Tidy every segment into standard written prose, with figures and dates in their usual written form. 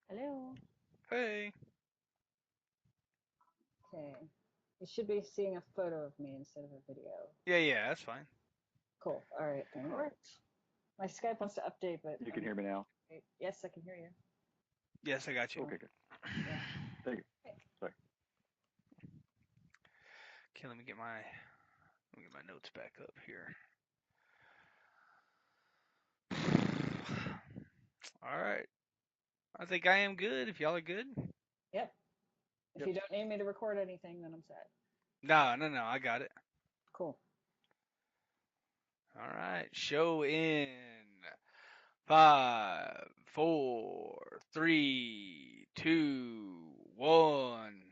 Hello. Hey. Okay. You should be seeing a photo of me instead of a video. Yeah, that's fine. Cool. All right, then it All right. worked. My Skype wants to update, but You I'm can hear me now? wait. Yes, I can hear you. Yes, I got you. Cool. Okay, good. Yeah. Thank you. Okay. Sorry. Okay, let me get my notes back up here. All right. I think I am good. If y'all are good. Yep. If Yep. you don't need me to record anything, then I'm set. No, I got it. Cool. All right. Show in five, four, three, two, one.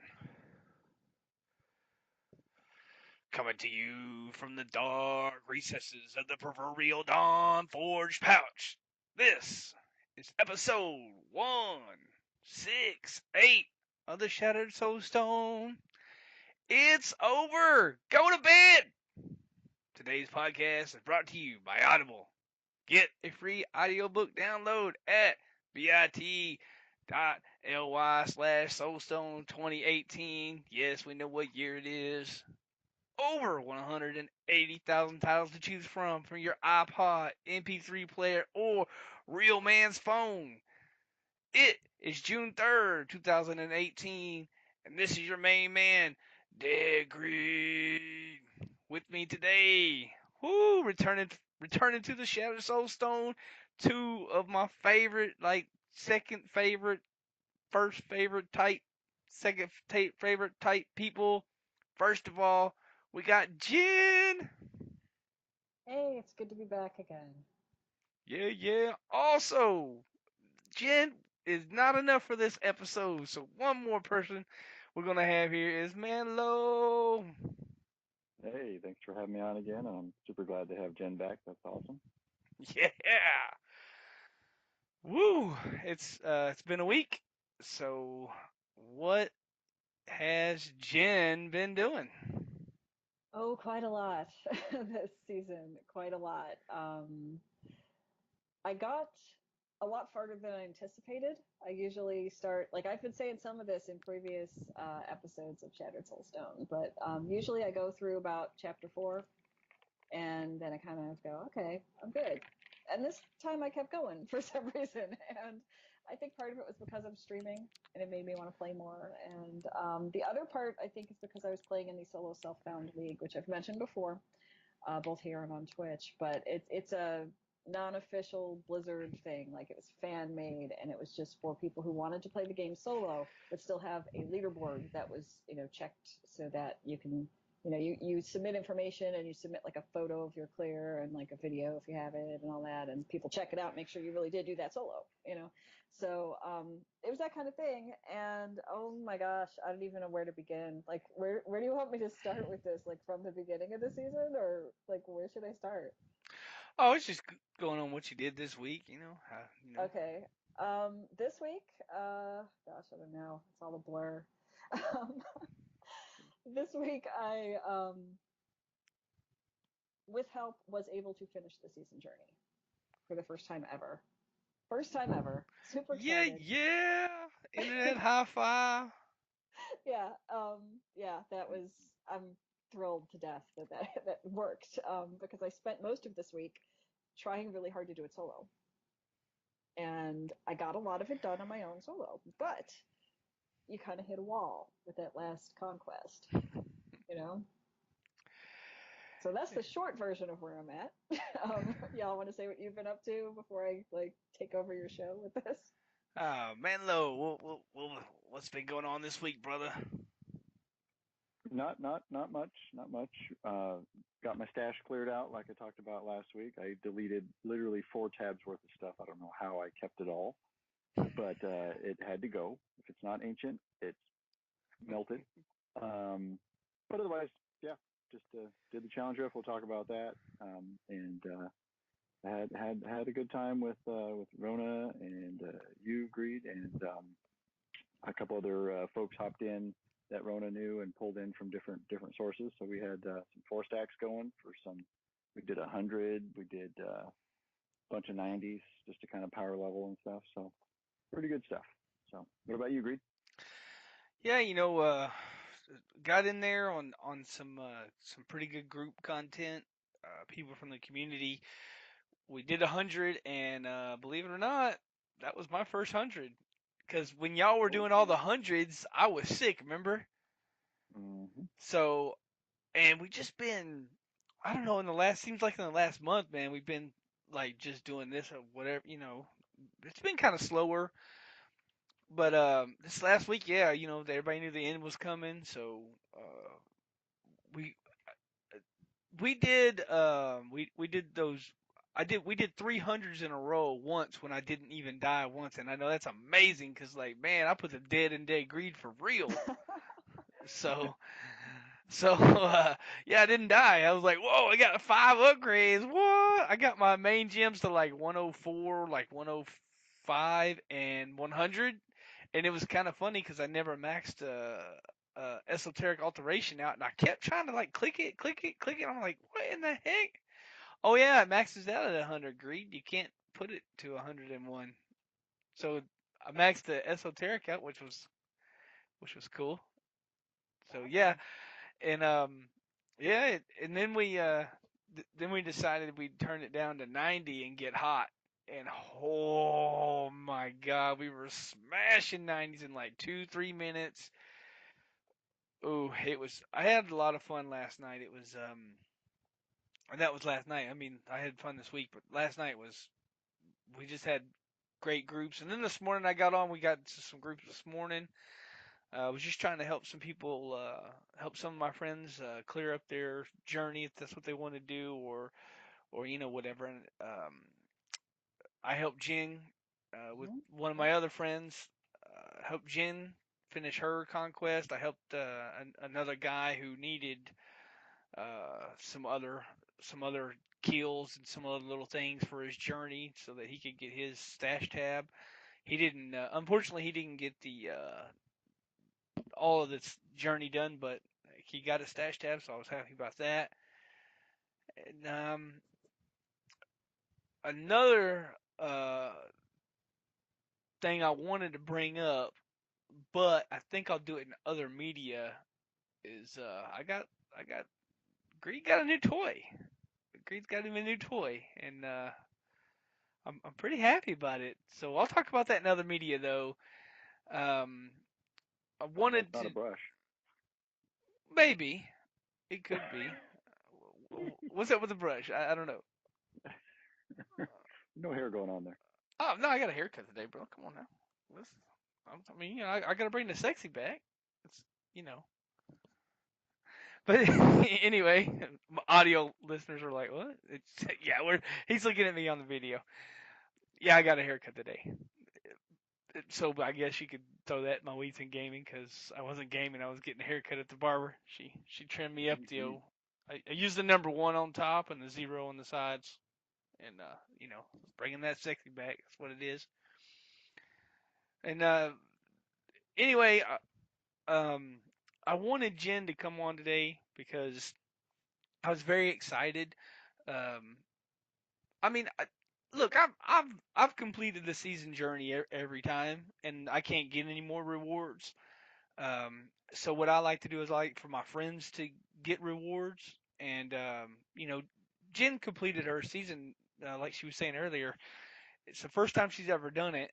Coming to you from the dark recesses of the proverbial Dawn Forge pouch. This is episode 168 of the Shattered Soulstone. It's over. Go to bed. Today's podcast is brought to you by Audible. Get a free audiobook download at bit.ly slash soulstone 2018. Yes, we know what year it is. Over 180,000 titles to choose from your iPod, MP3 player, or real man's phone. It is June 3rd, 2018, and this is your main man, Dead Greed. With me today, returning to the Shattered Soulstone, two of my favorite, like second favorite, first favorite type, second favorite type people. First of all, we got Jen. Hey, it's good to be back again. Yeah. Also, Jen is not enough for this episode, so one more person we're gonna have here is Manlow. Hey, thanks for having me on again. I'm super glad to have Jen back. That's awesome. Yeah. Woo. It's been a week. So what has Jen been doing? Oh, quite a lot this season. Quite a lot. I got a lot farther than I anticipated. I usually start, like I've been saying some of this in previous episodes of Shattered Soulstone, but usually I go through about chapter 4 and then I kind of go, okay, I'm good. And this time I kept going for some reason. And I think part of it was because I'm streaming and it made me want to play more. And the other part I think is because I was playing in the solo self-found league, which I've mentioned before, both here and on Twitch. But it's a non-official Blizzard thing. Like it was fan made, and it was just for people who wanted to play the game solo, but still have a leaderboard that was checked so that you can you submit information and you submit like a photo of your clear and like a video if you have it and all that, and people check it out, make sure you really did do that solo. So it was that kind of thing, and oh my gosh, I don't even know where to begin. Like, where do you want me to start with this? Like from the beginning of the season, or like where should I start? Oh, it's just going on what you did this week. Okay. This week, gosh, I don't know. It's all a blur. Um, this week, with help, was able to finish the season journey for the first time ever. First time ever. Super excited. Yeah. Internet high five. Yeah. Yeah. That was. I'm thrilled to death that worked. Because I spent most of this week trying really hard to do it solo, and I got a lot of it done on my own solo, but you kind of hit a wall with that last conquest, you know? So that's the short version of where I'm at. Y'all want to say what you've been up to before I like take over your show with this? Manlow, what's been going on this week, brother? Not much. Not much. Got my stash cleared out like I talked about last week. I deleted literally 4 tabs worth of stuff. I don't know how I kept it all, but it had to go. If it's not ancient, it's melted. Um, but otherwise, yeah, just did the challenge riff. We'll talk about that. And had a good time with Rona and you, Greed, and a couple other folks hopped in that Rona knew and pulled in from different sources. So we had some 4 stacks going for some. We did 100. We did a bunch of 90s just to kind of power level and stuff. So pretty good stuff. So, what about you, Greed? Yeah, got in there on some pretty good group content. People from the community. We did 100, and believe it or not, that was my first 100. Because when y'all were doing all the hundreds, I was sick. Remember? Mm-hmm. So, and we just been, I don't know, seems like in the last month, man, we've been like just doing this or whatever. It's been kind of slower. But this last week, yeah, everybody knew the end was coming, so we we did we did those. We did 300s in a row once when I didn't even die once, and I know that's amazing because like man, I put the dead in dead greed for real. So yeah, I didn't die. I was like, whoa, I got 5 upgrades. What? I got my main gems to like 104, like 105, and 100, and it was kind of funny because I never maxed esoteric alteration out, and I kept trying to like click it, click it, click it. I'm like, what in the heck? Oh yeah, it maxes out at 100 greed. You can't put it to 101. So I maxed the esoteric out, which was cool. So yeah, and and then we decided we'd turn it down to 90 and get hot. And oh my god, we were smashing 90s in like 2-3 minutes. Oh, it was. I had a lot of fun last night. It was and that was last night. I mean, I had fun this week, but last night was. We just had great groups, and then this morning I got on. We got to some groups this morning. I was just trying to help some people, help some of my friends clear up their journey if that's what they want to do, or whatever. And I helped Jen with one of my other friends. Helped Jen finish her conquest. I helped another guy who needed some other kills and some other little things for his journey so that he could get his stash tab. He didn't. Unfortunately, he didn't get the all of this journey done, but he got a stash tab, so I was happy about that. And another thing I wanted to bring up, but I think I'll do it in other media, is I got Greed got a new toy. Greed's got him a new toy, and I'm pretty happy about it. So I'll talk about that in other media though. Um, I Well, wanted it's not to a brush. maybe it could be. What's up with the brush? I don't know. No hair going on there. Oh no, I got a haircut today, bro. Come on now. Listen, I mean, I gotta bring the sexy back. It's you know. But anyway, audio listeners are like, "What?" Yeah, he's looking at me on the video. Yeah, I got a haircut today. So I guess you could throw that in my weeds in gaming because I wasn't gaming. I was getting a haircut at the barber. She trimmed me up. Mm-hmm. I used the number 1 on top and the 0 on the sides, and bringing that sexy back. That's what it is. And anyway, I wanted Jen to come on today because I was very excited. Um, I mean, look, I've completed the season journey every time, and I can't get any more rewards. So what I like to do is I like for my friends to get rewards, and Jen completed her season like she was saying earlier. It's the first time she's ever done it,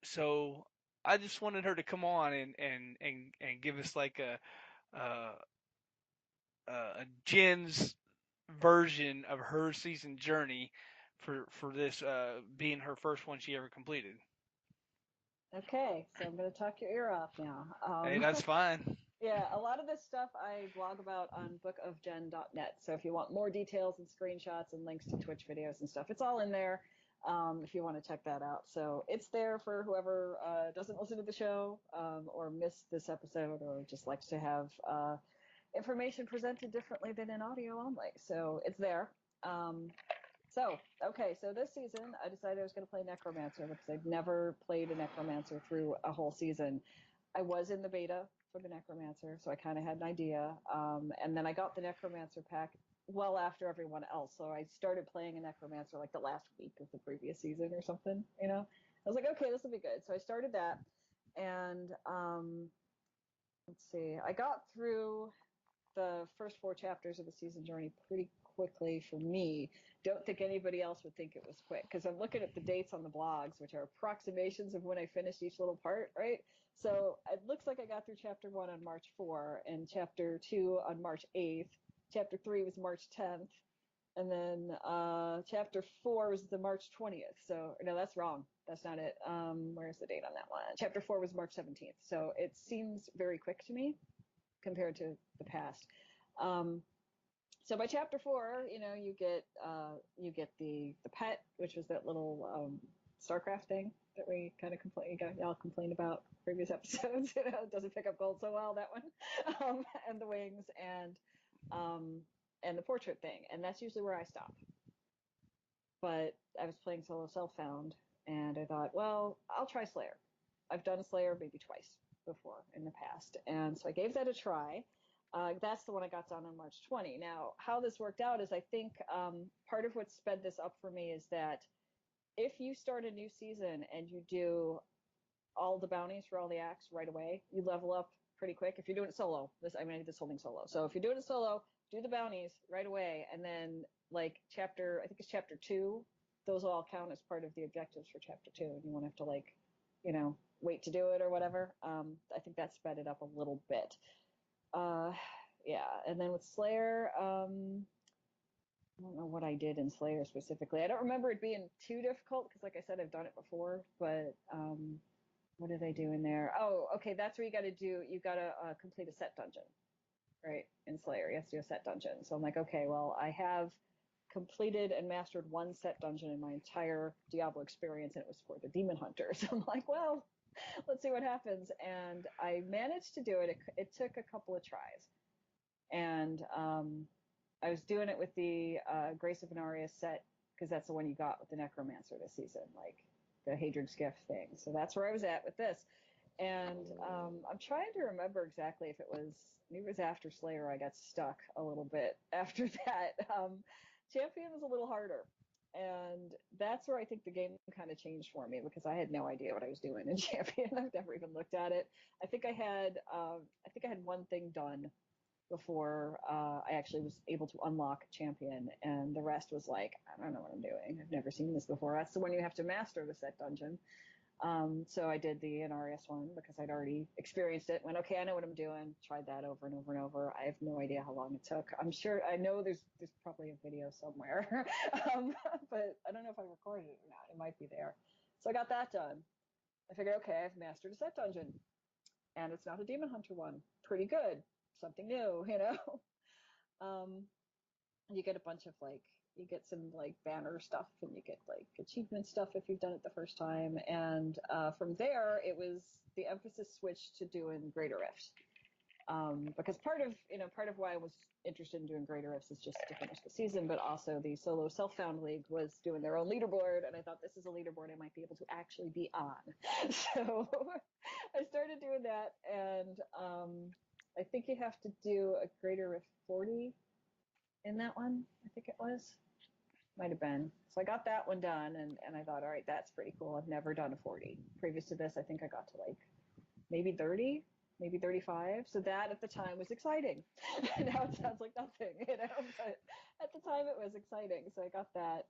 so I just wanted her to come on and give us like uh, a Jen's version of her season journey for this being her first one she ever completed. Okay, so I'm going to talk your ear off now. Hey, that's fine. Yeah, a lot of this stuff I blog about on bookofjen.net. So if you want more details and screenshots and links to Twitch videos and stuff, it's all in there if you want to check that out. So it's there for whoever doesn't listen to the show or missed this episode or just likes to have information presented differently than in audio only. So it's there. Um, so this season, I decided I was going to play Necromancer because I've never played a Necromancer through a whole season. I was in the beta for the Necromancer, so I kind of had an idea. And then I got the Necromancer pack well after everyone else. So I started playing a Necromancer like the last week of the previous season or something, I was like, okay, this will be good. So I started that. And let's see, I got through the first 4 chapters of the season journey pretty quickly for me. Don't think anybody else would think it was quick, because I'm looking at the dates on the blogs, which are approximations of when I finished each little part, right? So it looks like I got through chapter 1 on March 4 and chapter 2 on March 8th. Chapter 3 was March 10th. And then chapter 4 was the March 20th. So, no, that's wrong. That's not it. Where's the date on that one? Chapter 4 was March 17th. So it seems very quick to me compared to the past. So by chapter 4, you get the pet, which was that little StarCraft thing that we kind of y'all complained about previous episodes. It doesn't pick up gold so well, that one, and the wings and the portrait thing, and that's usually where I stop. But I was playing solo self-found, and I thought, well, I'll try Slayer. I've done Slayer maybe twice before in the past, and so I gave that a try. That's the one I got done on March 20. Now, how this worked out is I think part of what sped this up for me is that if you start a new season and you do all the bounties for all the acts right away, you level up pretty quick. If you're doing it solo, I did this whole thing solo. So if you're doing it solo, do the bounties right away, and then like I think it's chapter 2, those all count as part of the objectives for chapter 2, and you won't have to wait to do it or whatever. I think that sped it up a little bit. Yeah, and then with Slayer, I don't know what I did in Slayer specifically. I don't remember it being too difficult because, like I said, I've done it before. But what did I do in there? Oh, okay, that's where you got to complete a set dungeon, right? In Slayer, you have to do a set dungeon. So I'm like, okay, well, I have completed and mastered one set dungeon in my entire Diablo experience, and it was for the Demon Hunter. So I'm like, well, let's see what happens. And I managed to do it. It took a couple of tries. And I was doing it with the Grace of Inarius set, because that's the one you got with the Necromancer this season, like the Hadron Skiff thing. So that's where I was at with this. And I'm trying to remember exactly if it was after Slayer I got stuck a little bit. After that, Champion was a little harder. And that's where I think the game kind of changed for me, because I had no idea what I was doing in Champion. I've never even looked at it. I think I had one thing done before I actually was able to unlock Champion, and the rest was like, I don't know what I'm doing. I've never seen this before. That's the one you have to master, the set dungeon. So I did the Inarius one because I'd already experienced it. Went, okay, I know what I'm doing. Tried that over and over and over. I have no idea how long it took. I know there's probably a video somewhere, but I don't know if I recorded it or not. It might be there. So I got that done. I figured, okay, I've mastered a set dungeon, and it's not a Demon Hunter one. Pretty good. Something new, You get a bunch of you get some banner stuff, and you get achievement stuff if you've done it the first time. And from there, the emphasis switched to doing Greater Rifts. Because part of why I was interested in doing Greater Rifts is just to finish the season, but also the solo self-found league was doing their own leaderboard, and I thought, this is a leaderboard I might be able to actually be on. So I started doing that, and I think you have to do a Greater Rift 40 in that one. I think it was. Might have been. So I got that one done, and I thought, all right, that's pretty cool. I've never done a 40. Previous to this, I think I got to maybe 30, maybe 35. So that at the time was exciting. Now it sounds like nothing, but at the time it was exciting. So I got that.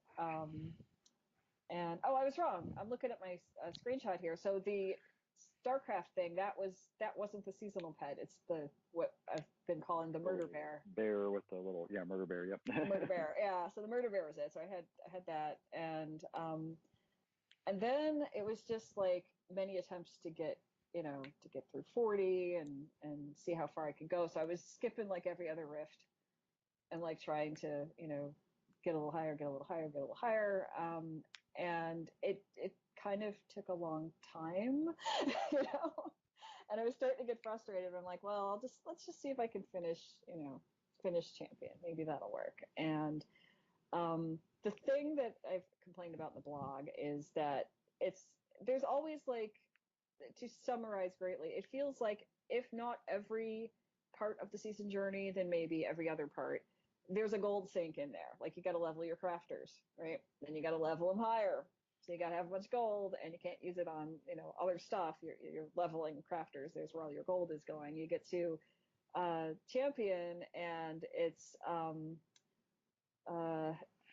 And I was wrong. I'm looking at my screenshot here. So the StarCraft thing, that wasn't the seasonal pet. It's what I've been calling the murder bear. Bear with the little murder bear. Yep. The murder bear. Yeah. So the murder bear was it. So I had that, and then it was just many attempts to get through 40 and see how far I could go. So I was skipping every other rift and trying to get a little higher, get a little higher, get a little higher. And it kind of took a long time, and I was starting to get frustrated. I'm like, well, let's just see if I can finish Champion. Maybe that'll work. And the thing that I've complained about in the blog is that there's always to summarize greatly, it feels like if not every part of the season journey, then maybe every other part, there's a gold sink in there. You got to level your crafters, right? Then you got to level them higher. So you got to have a bunch of gold, and you can't use it on, other stuff. You're leveling crafters. There's where all your gold is going. You get to champion, and it's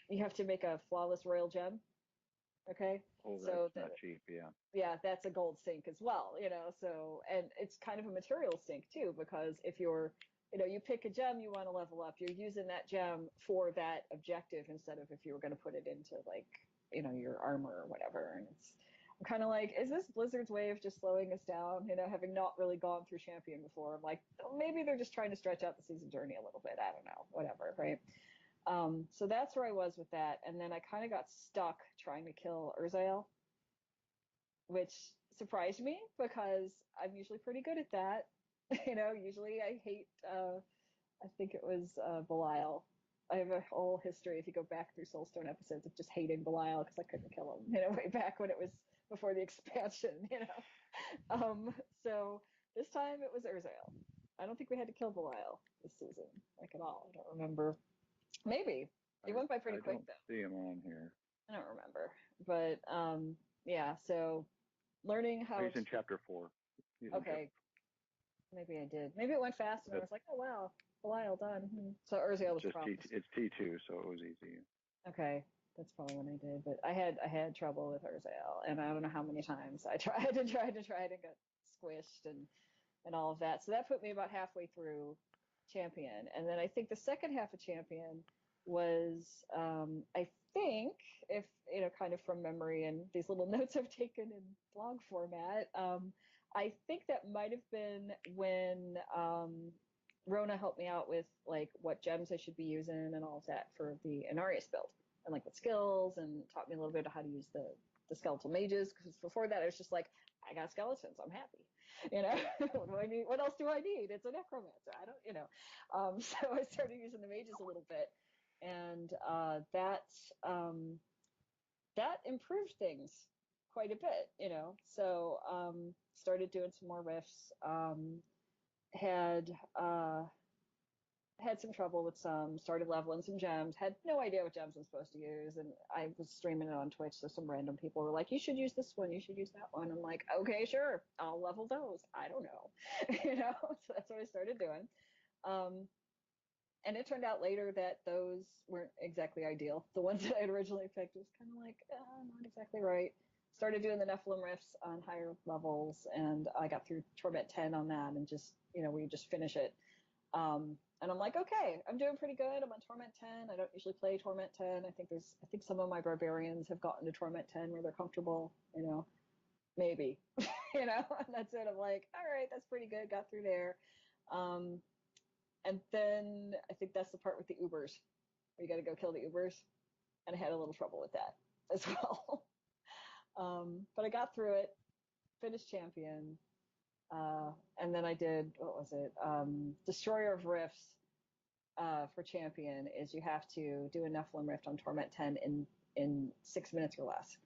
you have to make a flawless royal gem. Okay. Oh, So that's not cheap. Yeah. yeah, that's a gold sink as well, so, and it's kind of a material sink too, because if you pick a gem you want to level up, you're using that gem for that objective instead of if you were going to put it into like, your armor or whatever. And I'm kind of like, is this Blizzard's way of just slowing us down? Having not really gone through champion before, I'm like, oh, maybe they're just trying to stretch out the season journey a little bit. I don't know, whatever, right? So that's where I was with that. And then I kind of got stuck trying to kill Urzael, which surprised me because I'm usually pretty good at that. Usually I hate, I think it was Belial. I have a whole history, if you go back through Soulstone episodes, of just hating Belial because I couldn't kill him, way back when it was before the expansion. So this time it was Urzael. I don't think we had to kill Belial this season, like at all. I don't remember. Maybe. It went by pretty quick, though. I don't see him on here. I don't remember. But, yeah, so learning how He's in chapter 4. Okay. Maybe I did. Maybe it went fast, and I was like, oh, wow, Belial done. So Urzael was promised. It's T2, so it was easy. Okay. That's probably when I did. But I had trouble with Urzael, and I don't know how many times I tried and got squished and all of that. So that put me about halfway through Champion. And then I think the second half of Champion was, I think, if, kind of from memory, and these little notes I've taken in blog format, I think that might have been when Rowna helped me out with like what gems I should be using and all of that for the Inarius build, and like what skills, and taught me a little bit of how to use the skeletal mages, because before that I was just like, I got skeletons, I'm happy. What do I need? What else do I need? It's a necromancer. I don't. So I started using the mages a little bit, and that improved things quite a bit. So started doing some more rifts. Had some trouble with some, started leveling some gems, had no idea what gems I'm supposed to use, and I was streaming it on Twitch, so some random people were like, you should use this one, you should use that one. I'm like, okay, sure, I'll level those. I don't know. So that's what I started doing. And it turned out later that those weren't exactly ideal. The ones that I had originally picked was kind of like, not exactly right. Started doing the Nephilim rifts on higher levels, and I got through Torment 10 on that, and just, we just finish it. And I'm like, okay, I'm doing pretty good. I'm on Torment 10. I don't usually play Torment 10. I think some of my barbarians have gotten to Torment 10 where they're comfortable, maybe, and that's it. I'm like, all right, that's pretty good. Got through there. And then I think that's the part with the Ubers, where you got to go kill the Ubers. And I had a little trouble with that as well. But I got through it, finished Champion. And then I did, what was it? Destroyer of Rifts for Champion is you have to do a Nephilim Rift on Torment 10 in 6 minutes or less.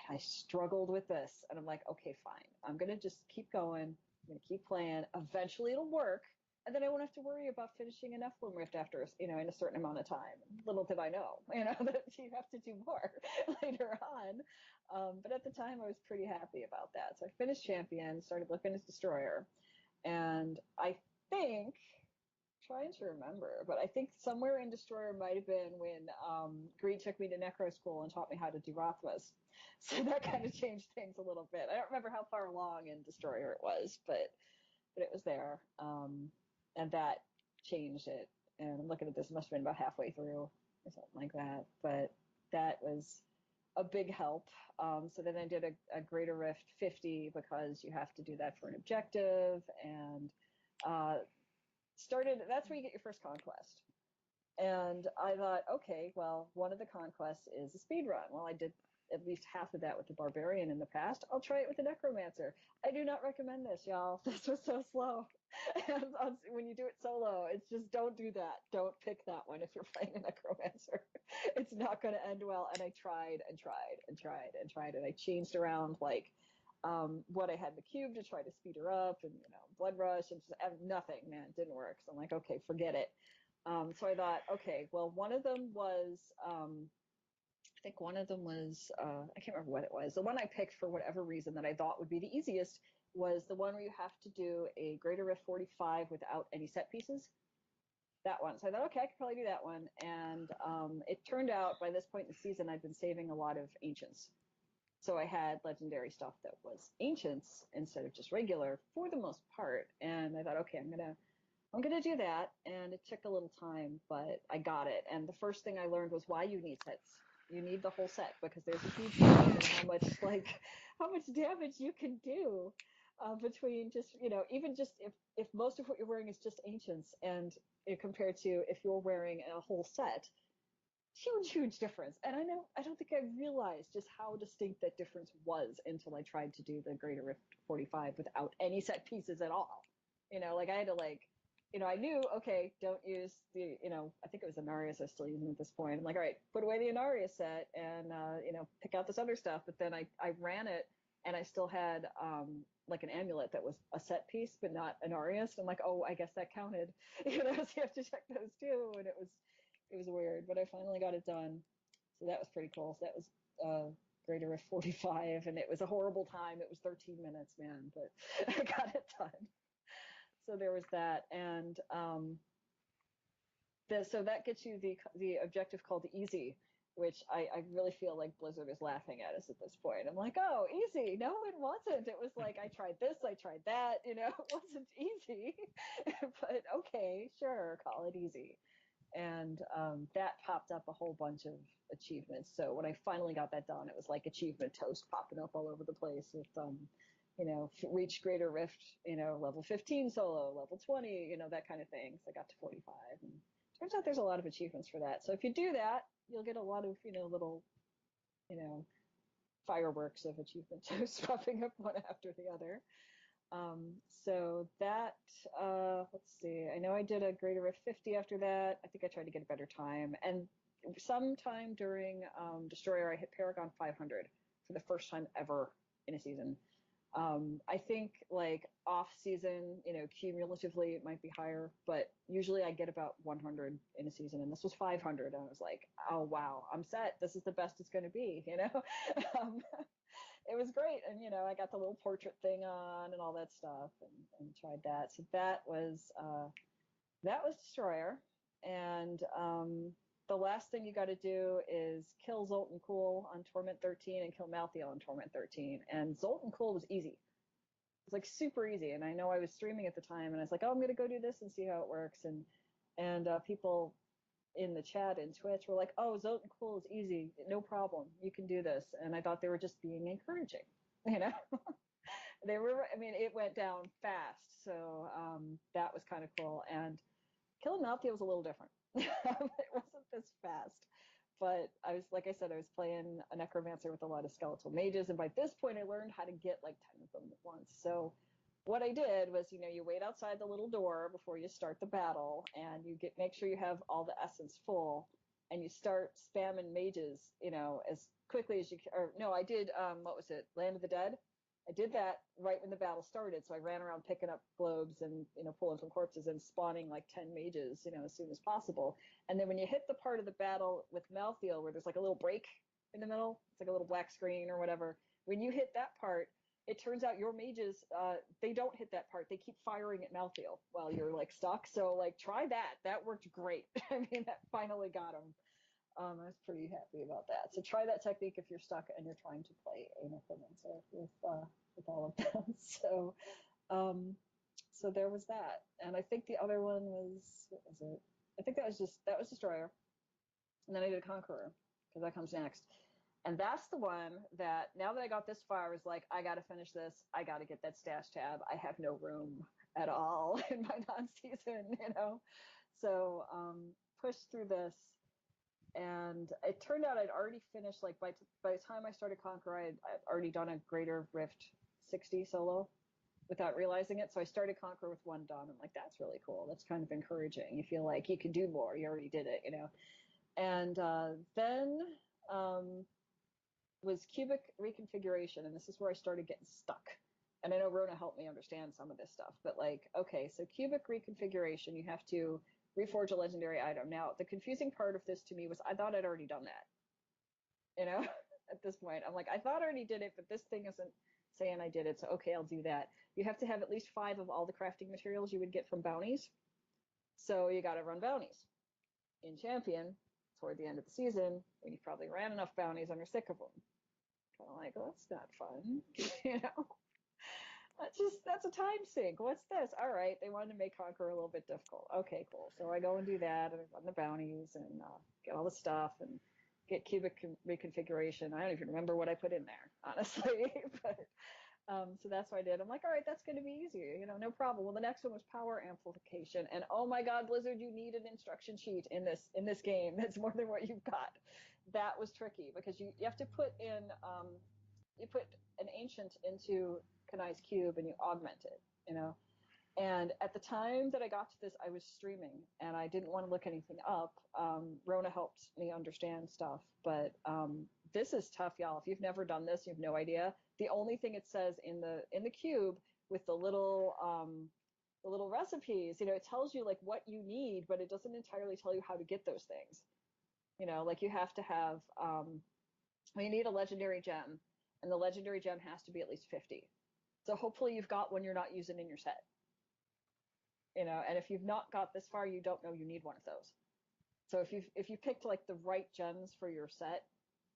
And I struggled with this, and I'm like, okay, fine. I'm going to just keep going. I'm going to keep playing. Eventually it'll work, and then I won't have to worry about finishing a Nephilim Rift after, in a certain amount of time. Little did I know, that you have to do more later on. But at the time, I was pretty happy about that. So I finished Champion, started looking at Destroyer, and I think, trying to remember, but I think somewhere in Destroyer might have been when Greed took me to Necro School and taught me how to do Rothmas. So that kind of changed things a little bit. I don't remember how far along in Destroyer it was, but it was there. And that changed it. And I'm looking at this, it must have been about halfway through or something like that. But that was a big help. So then I did a Greater Rift 50 because you have to do that for an objective, and that's where you get your first conquest. And I thought, okay, well, one of the conquests is a speed run. Well, I did at least half of that with the Barbarian in the past. I'll try it with the Necromancer. I do not recommend this, y'all. This was so slow. And when you do it solo, it's just, don't do that. Don't pick that one if you're playing a Necromancer. It's not going to end well. And I tried and tried and tried and tried, and I changed around like what I had in the cube to try to speed her up, and Blood Rush, and just nothing, man, it didn't work. So I'm like, okay, forget it. So I thought, okay, well, one of them was I think one of them was, I can't remember what it was. The one I picked for whatever reason that I thought would be the easiest was the one where you have to do a Greater Rift 45 without any set pieces. That one. So I thought, okay, I could probably do that one. And it turned out by this point in the season, I'd been saving a lot of ancients. So I had legendary stuff that was ancients instead of just regular for the most part. And I thought, okay, I'm gonna do that. And it took a little time, but I got it. And the first thing I learned was why you need sets. You need the whole set because there's a huge difference in how much damage you can do between just even just if most of what you're wearing is just ancients and compared to if you're wearing a whole set, huge difference. And I don't think I realized just how distinct that difference was until I tried to do the Greater Rift 45 without any set pieces at all. Like I had to I knew, okay, don't use the, I think it was Anarius I was still using at this point. I'm like, all right, put away the Anarius set and, pick out this other stuff. But then I ran it and I still had like an amulet that was a set piece, but not Anarius. I'm like, oh, I guess that counted. So you have to check those too. And it was weird, but I finally got it done. So that was pretty cool. So that was Greater Rift 45, and it was a horrible time. It was 13 minutes, man, but I got it done. So there was that, and so that gets you the objective called the easy, which I really feel like Blizzard is laughing at us at this point. I'm like, oh, easy? No, it wasn't. It was like I tried this, I tried that. It wasn't easy, but okay, sure, call it easy. And that popped up a whole bunch of achievements. So when I finally got that done, it was like achievement toast popping up all over the place with reach Greater Rift, level 15 solo, level 20, that kind of thing. So I got to 45, and turns out there's a lot of achievements for that. So if you do that, you'll get a lot of little fireworks of achievement toasts popping up one after the other. So that, let's see, I know I did a Greater Rift 50 after that. I think I tried to get a better time. And sometime during Destroyer, I hit Paragon 500 for the first time ever in a season. I think like off season, cumulatively it might be higher, but usually I get about 100 in a season, and this was 500. And I was like, oh wow, I'm set. This is the best it's going to be, It was great. And, I got the little portrait thing on and all that stuff and tried that. So that was Destroyer. And the last thing you got to do is kill Zoltan Cool on Torment 13 and kill Malthael on Torment 13. And Zoltan Cool was easy. It was like super easy. And I know I was streaming at the time and I was like, oh, I'm going to go do this and see how it works. And people in the chat and Twitch were like, oh, Zoltan Cool is easy. No problem. You can do this. And I thought they were just being encouraging, They were, it went down fast. So that was kind of cool. And killing Malthael was a little different. It wasn't this fast. But like I said, I was playing a necromancer with a lot of skeletal mages. And by this point, I learned how to get like 10 of them at once. So what I did was, you wait outside the little door before you start the battle, and you make sure you have all the essence full, and you start spamming mages, as quickly as you can. Or no, I did, what was it, Land of the Dead? I did that right when the battle started, so I ran around picking up globes and, pulling from corpses and spawning like 10 mages, as soon as possible. And then when you hit the part of the battle with Malthael where there's like a little break in the middle, it's like a little black screen or whatever, when you hit that part, it turns out your mages, they don't hit that part. They keep firing at Malthael while you're like stuck. So like try that. That worked great. That finally got him. I was pretty happy about that. So try that technique if you're stuck and you're trying to play a necromancer with all of them. So there was that. And I think the other one was, what was it? I think that was Destroyer. And then I did Conqueror because that comes next. And that's the one that now that I got this far, I was like, I got to finish this. I got to get that stash tab. I have no room at all in my non-season, So pushed through this. And it turned out I'd already finished, like by the time I started Conqueror, I'd already done a Greater Rift 60 solo without realizing it. So I started Conqueror with one done. I'm like, that's really cool. That's kind of encouraging. You feel like you can do more. You already did it, And then was cubic reconfiguration, and this is where I started getting stuck. And I know Rowna helped me understand some of this stuff, but like, okay, so cubic reconfiguration, you have to reforge a legendary item. Now, the confusing part of this to me was I thought I'd already done that. you know, at this point. I'm like, I thought I already did it, but this thing isn't saying I did it, so okay, I'll do that. You have to have at least 5 of all the crafting materials you would get from bounties. So you got to run bounties. In Champion, toward the end of the season, when you probably ran enough bounties and are sick of them. Kind of like, well, that's not fun, you know? That's a time sink. What's this? All right, they wanted to make Conqueror a little bit difficult. Okay, cool. So I go and do that, and I run the bounties, and get all the stuff, and get cubic reconfiguration. I don't even remember what I put in there, honestly. But so that's what I did. I'm like, all right, that's going to be easier, you know, no problem. Well, the next one was power amplification, and oh my God, Blizzard, you need an instruction sheet in this game. That's more than what you've got. That was tricky because you have to put in you put an ancient into Kanai's cube and you augment it, you know. And at the time that I got to this, I was streaming and I didn't want to look anything up. Rowna helped me understand stuff, but this is tough, y'all. If you've never done this, you have no idea. The only thing it says in the cube with the little recipes, you know, it tells you like what you need, but it doesn't entirely tell you how to get those things. You know, like you have to have you need a legendary gem, and the legendary gem has to be at least 50. So hopefully you've got one you're not using in your set. You know, and if you've not got this far, you don't know you need one of those. So if you picked like the right gems for your set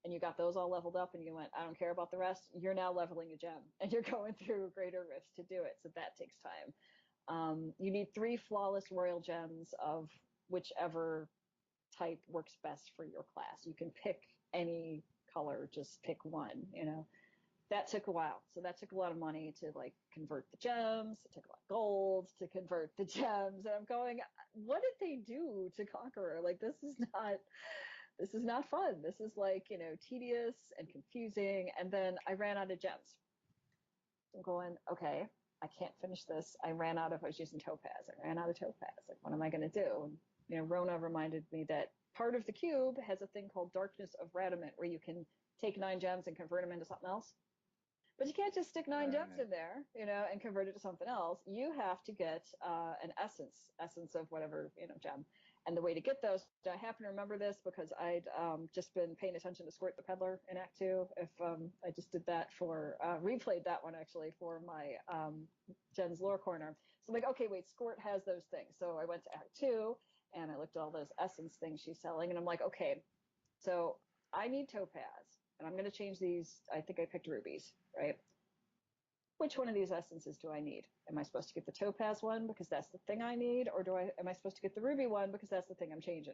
and you got those all leveled up and you went, I don't care about the rest, you're now leveling a gem and you're going through greater rifts to do it. So that takes time. You need 3 flawless royal gems of whichever type works best for your class. You can pick any color, just pick one, you know. That took a while. So that took a lot of money to like convert the gems. It took a lot of gold to convert the gems. And I'm going, what did they do to Conqueror? Like this is not fun. This is like, you know, tedious and confusing. And then I ran out of gems. I'm going, okay, I can't finish this. I was using topaz. I ran out of topaz. Like, what am I going to do? And, you know, Rowna reminded me that part of the cube has a thing called Darkness of Radament where you can take 9 gems and convert them into something else. But you can't just stick 9 gems in there, you know, and convert it to something else. You have to get an essence of whatever, you know, gem. And the way to get those, I happen to remember this because I'd just been paying attention to Squirt the Peddler in Act 2. If I just did that replayed that one actually for my Jen's Lore Corner. So I'm like, okay, wait, Squirt has those things. So I went to Act 2 and I looked at all those essence things she's selling. And I'm like, okay, so I need topaz. And I'm going to change these. I think I picked rubies, right? Which one of these essences do I need? Am I supposed to get the topaz one because that's the thing I need? Or am I supposed to get the ruby one because that's the thing I'm changing?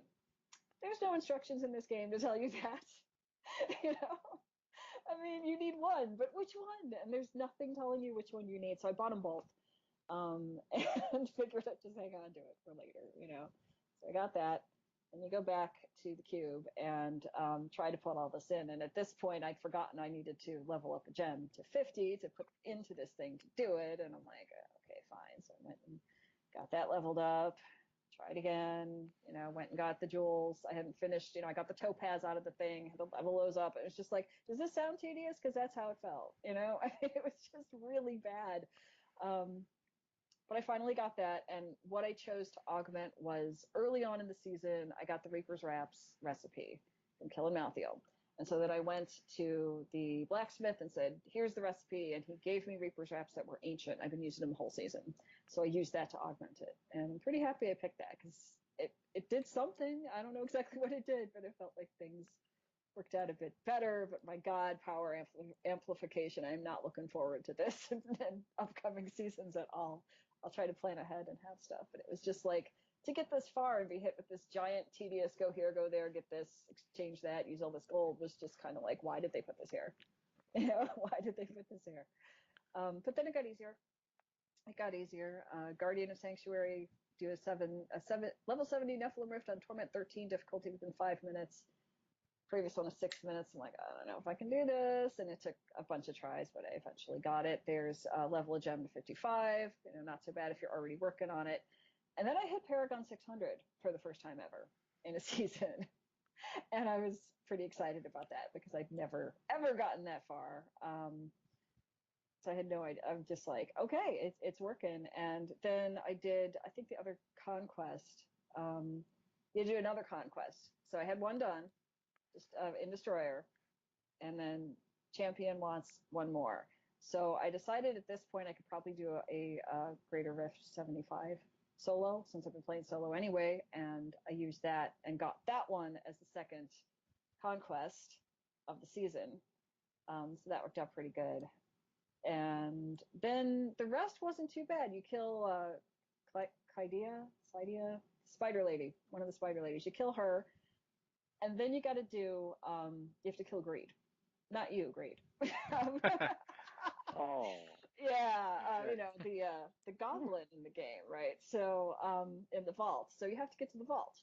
There's no instructions in this game to tell you that. You know? I mean, you need one, but which one? And there's nothing telling you which one you need. So I bought them both and figured I'd just hang on to it for later, you know? So I got that. And you go back to the cube and try to put all this in. And at this point, I'd forgotten I needed to level up a gem to 50 to put into this thing to do it. And I'm like, okay, fine. So I went and got that leveled up, tried again, you know, went and got the jewels. I hadn't finished, you know, I got the topaz out of the thing, had to level those up. It was just like, does this sound tedious? Because that's how it felt, you know? I mean, it was just really bad. But I finally got that, and what I chose to augment was early on in the season, I got the Reaper's Wraps recipe from Killing Malthael. And so then I went to the blacksmith and said, here's the recipe, and he gave me Reaper's Wraps that were ancient. I've been using them the whole season. So I used that to augment it. And I'm pretty happy I picked that because it did something. I don't know exactly what it did, but it felt like things worked out a bit better. But my God, power amplification, I'm not looking forward to this in upcoming seasons at all. I'll try to plan ahead and have stuff. But it was just like, to get this far and be hit with this giant tedious go here, go there, get this, exchange that, use all this gold was just kind of like, why did they put this here? You know, why did they put this here? But then it got easier. Guardian of Sanctuary, do a level 70 Nephilim Rift on Torment 13, difficulty within 5 minutes. Previous one was 6 minutes. I'm like, I don't know if I can do this. And it took a bunch of tries, but I eventually got it. There's a level of gem to 55. You know, not so bad if you're already working on it. And then I hit Paragon 600 for the first time ever in a season. And I was pretty excited about that because I'd never, ever gotten that far. So I had no idea. I'm just like, okay, it's working. And then I did, I think the other conquest, you do another conquest. So I had one done. Just in Destroyer, and then champion wants one more. So I decided at this point I could probably do a Greater Rift 75 solo, since I've been playing solo anyway, and I used that and got that one as the second conquest of the season. So that worked out pretty good. And then the rest wasn't too bad. You kill Clydia, Spider Lady, one of the Spider Ladies. You kill her, and then you got to do, you have to kill Greed. Not you, Greed. Oh. Yeah, the goblin in the game, right? So in the vault. So you have to get to the vault.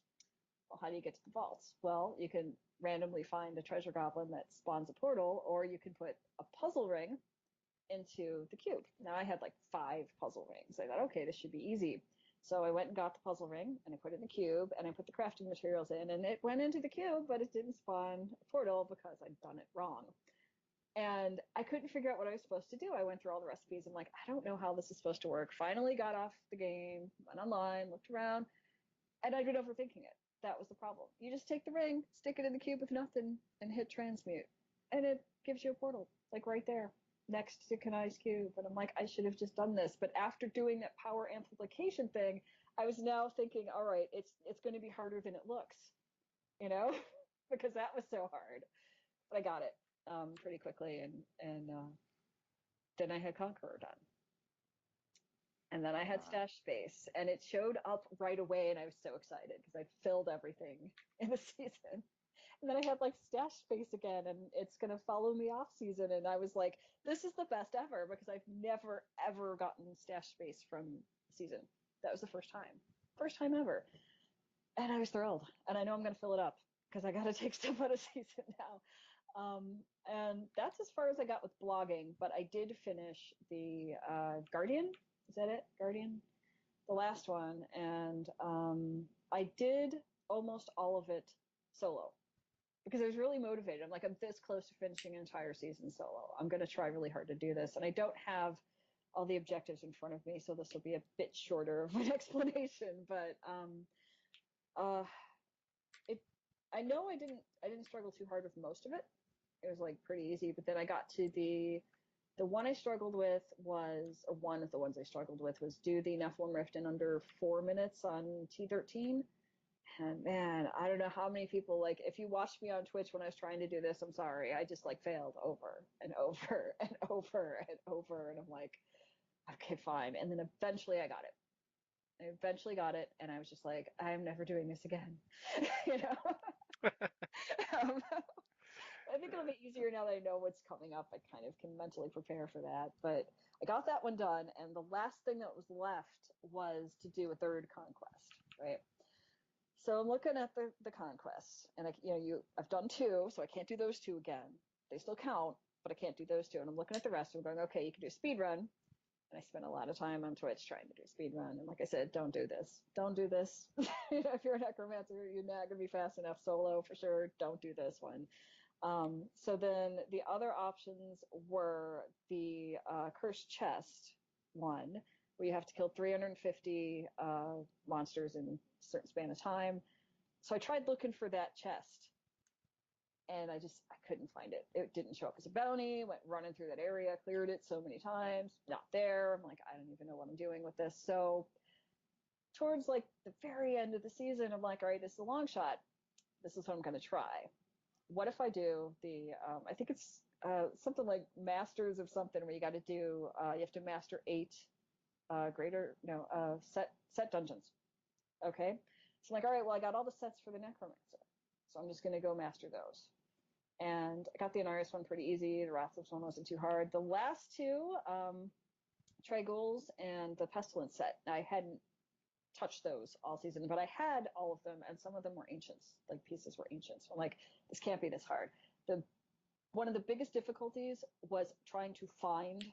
Well, how do you get to the vault? Well, you can randomly find a treasure goblin that spawns a portal, or you can put a puzzle ring into the cube. Now I had like 5 puzzle rings. I thought, okay, this should be easy. So I went and got the puzzle ring, and I put it in the cube, and I put the crafting materials in, and it went into the cube, but it didn't spawn a portal because I'd done it wrong. And I couldn't figure out what I was supposed to do. I went through all the recipes. I'm like, I don't know how this is supposed to work. Finally got off the game, went online, looked around, and I'd been overthinking it. That was the problem. You just take the ring, stick it in the cube with nothing, and hit transmute. And it gives you a portal, like right there, next to Kanai's cube. And I'm like, I should have just done this. But after doing that power amplification thing, I was now thinking, all right, it's going to be harder than it looks, you know, because that was so hard. But I got it pretty quickly, and then I had Conqueror done. And then I had stash space, and it showed up right away, and I was so excited because I filled everything in the season. And then I had like stash space again, and it's going to follow me off season. And I was like, this is the best ever, because I've never, ever gotten stash space from season. That was the first time ever. And I was thrilled. And I know I'm going to fill it up because I got to take stuff out of season now. And that's as far as I got with blogging, but I did finish the Guardian. Is that it? Guardian? The last one. And I did almost all of it solo because I was really motivated. I'm like, I'm this close to finishing an entire season solo. I'm going to try really hard to do this. And I don't have all the objectives in front of me, so this will be a bit shorter of an explanation. But I know I didn't struggle too hard with most of it. It was like pretty easy, but then I got to the one I struggled with was, or one of the ones I struggled with was do the Nephilim Rift in under 4 minutes on T13. And man, I don't know how many people, like, if you watched me on Twitch when I was trying to do this, I'm sorry, I just like failed over and over and over and over, and I'm like, okay, fine. And then eventually I got it. And I was just like, I'm never doing this again. You know? I think it'll be easier now that I know what's coming up. I kind of can mentally prepare for that. But I got that one done, and the last thing that was left was to do a third conquest, right? So I'm looking at the conquests, and I've done 2, so I can't do those 2 again. They still count, but I can't do those 2. And I'm looking at the rest, and I'm going, okay, you can do a speed run. And I spent a lot of time on Twitch trying to do a speed run. And like I said, don't do this. Don't do this. If you're a necromancer, you're not going to be fast enough solo for sure. Don't do this one. So then the other options were the Cursed Chest one, where you have to kill 350 monsters in a certain span of time. So I tried looking for that chest, and I couldn't find it. It didn't show up as a bounty. Went running through that area, cleared it so many times, not there. I'm like, I don't even know what I'm doing with this. So towards like the very end of the season, I'm like, all right, this is a long shot. This is what I'm going to try. What if I do the, I think it's something like Masters of something, where you got to do, you have to master 8 set dungeons. Okay. So I'm like, all right, well, I got all the sets for the Necromancer, so I'm just going to go master those. And I got the Anarius one pretty easy. The Wrathless one wasn't too hard. The last 2, Trigouls and the Pestilence set, I hadn't touched those all season, but I had all of them, and some of them were ancients, like pieces were ancients. I'm like, this can't be this hard. One of the biggest difficulties was trying to find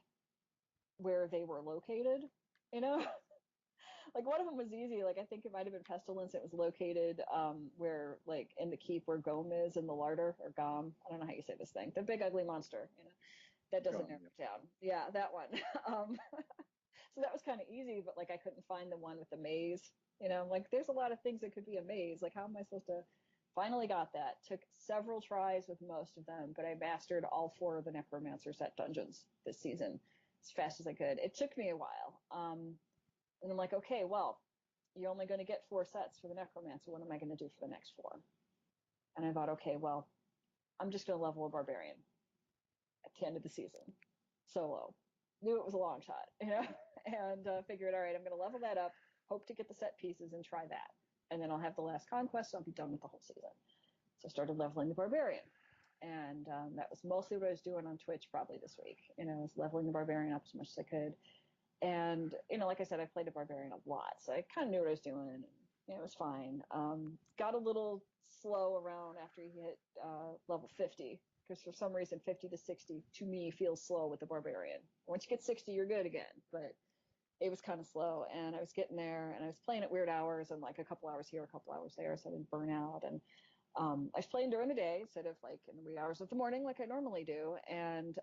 where they were located, you know? Like, one of them was easy. Like, I think it might have been Pestilence. It was located where, like, in the keep where Gom is in the larder, or Gom. I don't know how you say this thing. The big ugly monster, you know? That doesn't narrow it down. Yeah, that one. So that was kind of easy, but, like, I couldn't find the one with the maze. You know, like, there's a lot of things that could be a maze. Like, how am I supposed to Finally got that. Took several tries with most of them, but I mastered all 4 of the Necromancer set dungeons this season as fast as I could. It took me a while. And I'm like, okay, well, you're only going to get 4 sets for the Necromancer. What am I going to do for the next 4? And I thought, okay, well, I'm just going to level a Barbarian at the end of the season, solo. Knew it was a long shot, and figured, all right, I'm going to level that up, hope to get the set pieces and try that. And then I'll have the last conquest, and I'll be done with the whole season. So I started leveling the Barbarian. And that was mostly what I was doing on Twitch probably this week. I was leveling the Barbarian up as much as I could. And, like I said, I played a Barbarian a lot, so I kind of knew what I was doing, and it was fine. Got a little slow around after he hit level 50, because for some reason 50 to 60 to me feels slow with the Barbarian. Once you get 60, you're good again, but it was kind of slow, and I was getting there, and I was playing at weird hours, and like a couple hours here, a couple hours there, so I didn't burn out. And I was playing during the day instead of like in the wee hours of the morning like I normally do. And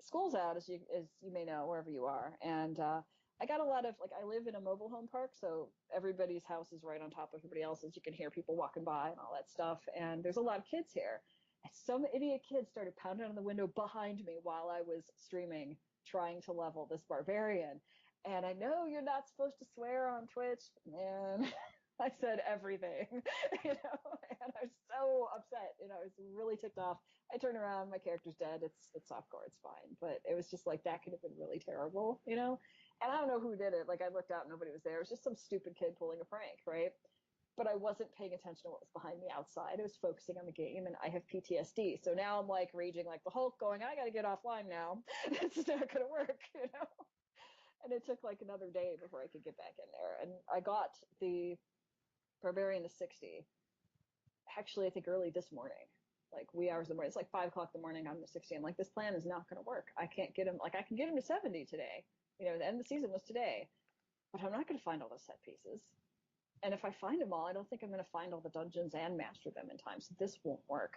school's out, as you may know, wherever you are. And I got a lot of, like, I live in a mobile home park, so everybody's house is right on top of everybody else's. You can hear people walking by and all that stuff. And there's a lot of kids here. And some idiot kid started pounding on the window behind me while I was streaming, trying to level this Barbarian. And I know you're not supposed to swear on Twitch, and I said everything, and I was so upset, I was really ticked off. I turned around, my character's dead, it's softcore, it's fine. But it was just like, that could have been really terrible, and I don't know who did it. Like, I looked out, nobody was there. It was just some stupid kid pulling a prank, right? But I wasn't paying attention to what was behind me outside. I was focusing on the game, and I have PTSD. So now I'm like raging like the Hulk, going, I gotta get offline now. It's not gonna work, And it took like another day before I could get back in there. And I got the Barbarian to 60. Actually, I think early this morning, like wee hours of the morning. It's like 5 o'clock in the morning. I'm to 60. I'm like, this plan is not going to work. I can't get him. Like, I can get him to 70 today. The end of the season was today, but I'm not going to find all those set pieces. And if I find them all, I don't think I'm going to find all the dungeons and master them in time. So this won't work.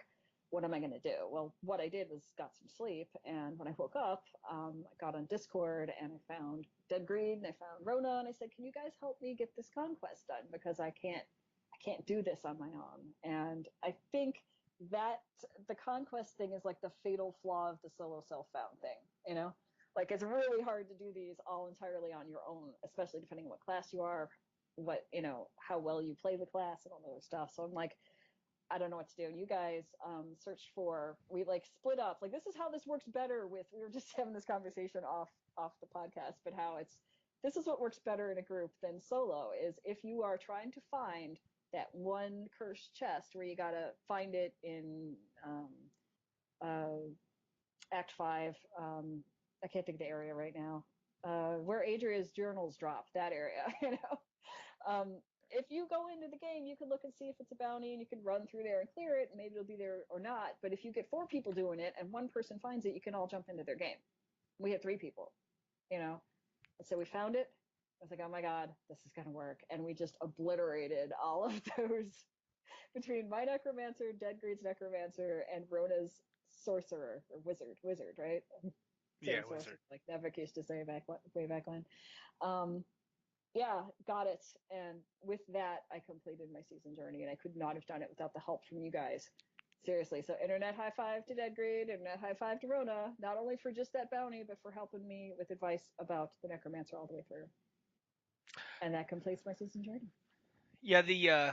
What am I going to do? Well, what I did was got some sleep, and when I woke up, I got on Discord, and I found Dead Greed, and I found Rowna, and I said, can you guys help me get this conquest done? Because I can't do this on my own. And I think that the conquest thing is like the fatal flaw of the solo self-found thing, Like, it's really hard to do these all entirely on your own, especially depending on what class you are, what, how well you play the class and all that other stuff. So I'm like, I don't know what to do. And you guys searched for, we like split up. Like, this is how this works better with, we were just having this conversation off the podcast, but how this is what works better in a group than solo, is if you are trying to find that one cursed chest where you got to find it in Act 5. I can't think of the area right now. Where Adria's journals drop, that area, if you go into the game, you can look and see if it's a bounty, and you can run through there and clear it, and maybe it'll be there or not. But if you get 4 people doing it and one person finds it, you can all jump into their game. We had 3 people, And so we found it. I was like, oh my God, this is going to work. And we just obliterated all of those between my Necromancer, Dead Greed's Necromancer, and Rhona's Sorcerer, or Wizard, right? Yeah, Sorcerer, wizard. like Nevik used to say way back when. Yeah, got it. And with that, I completed my season journey, and I could not have done it without the help from you guys. Seriously. So internet high five to Dead Greed, internet high five to Rowna, not only for just that bounty, but for helping me with advice about the Necromancer all the way through. And that completes my season journey. Yeah, the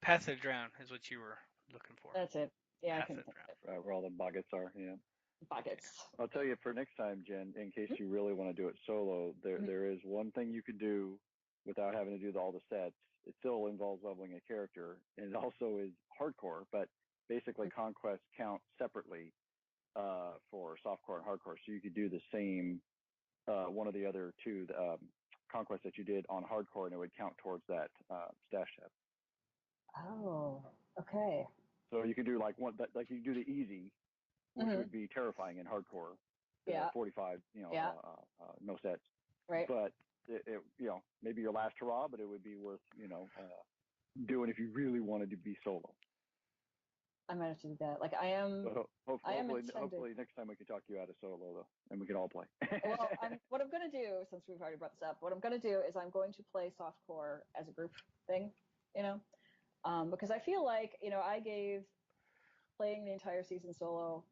Path to the Drown is what you were looking for. That's it. Yeah, Path I couldn't to think of it. Where all the buckets are, yeah. Buckets. I'll tell you for next time, Jen, in case you really want to do it solo, there is one thing you could do without having to do all the sets. It still involves leveling a character, and it also is hardcore, but basically conquests count separately for softcore and hardcore. So you could do the same, one of the other 2 conquests that you did on hardcore, and it would count towards that stash tab. Oh, okay. So you could do like you do the easy, which would be terrifying in hardcore. 45, no sets. Right. But it maybe your last hurrah, but it would be worth, doing if you really wanted to be solo. I might have to do that. Like, I am. So intending. hopefully next time we can talk you out of solo though, and we can all play. Well, what I'm going to do, since we've already brought this up, what I'm going to do is I'm going to play softcore as a group thing, Because I feel like, I gave playing the entire season solo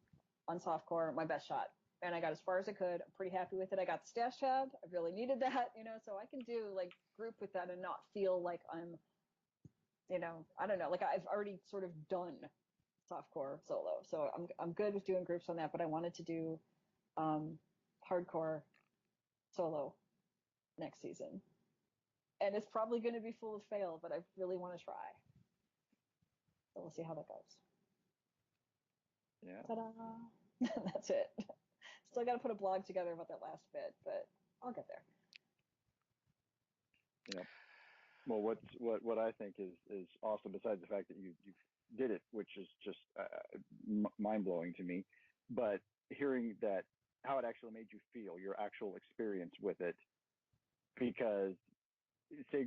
on softcore my best shot. And I got as far as I could. I'm pretty happy with it. I got the stash tab. I really needed that, so I can do like group with that and not feel like I'm, I don't know, like I've already sort of done softcore solo. So I'm good with doing groups on that, but I wanted to do hardcore solo next season. And it's probably going to be full of fail, but I really want to try. So we'll see how that goes. Yeah. Ta-da! That's it. Still got to put a blog together about that last bit, but I'll get there. Yeah. Well, what I think is awesome, besides the fact that you did it, which is just mind blowing to me, but hearing that how it actually made you feel, your actual experience with it, because say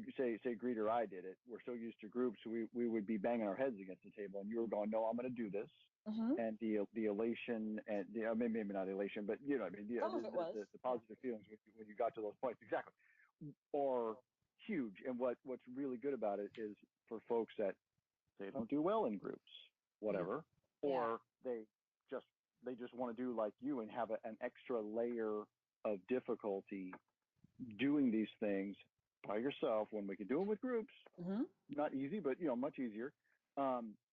Greet or I did it, we're so used to groups, we would be banging our heads against the table, and you were going, no, I'm going to do this. Mm-hmm. And the elation, and maybe not elation, but you know what I mean, Some of it was. the positive feelings when you got to those points, exactly, are huge. And what's really good about it is for folks that they don't do well in groups, whatever, Yeah. or they just want to do like you and have an extra layer of difficulty doing these things by yourself when we can do them with groups. Mm-hmm. Not easy, but much easier.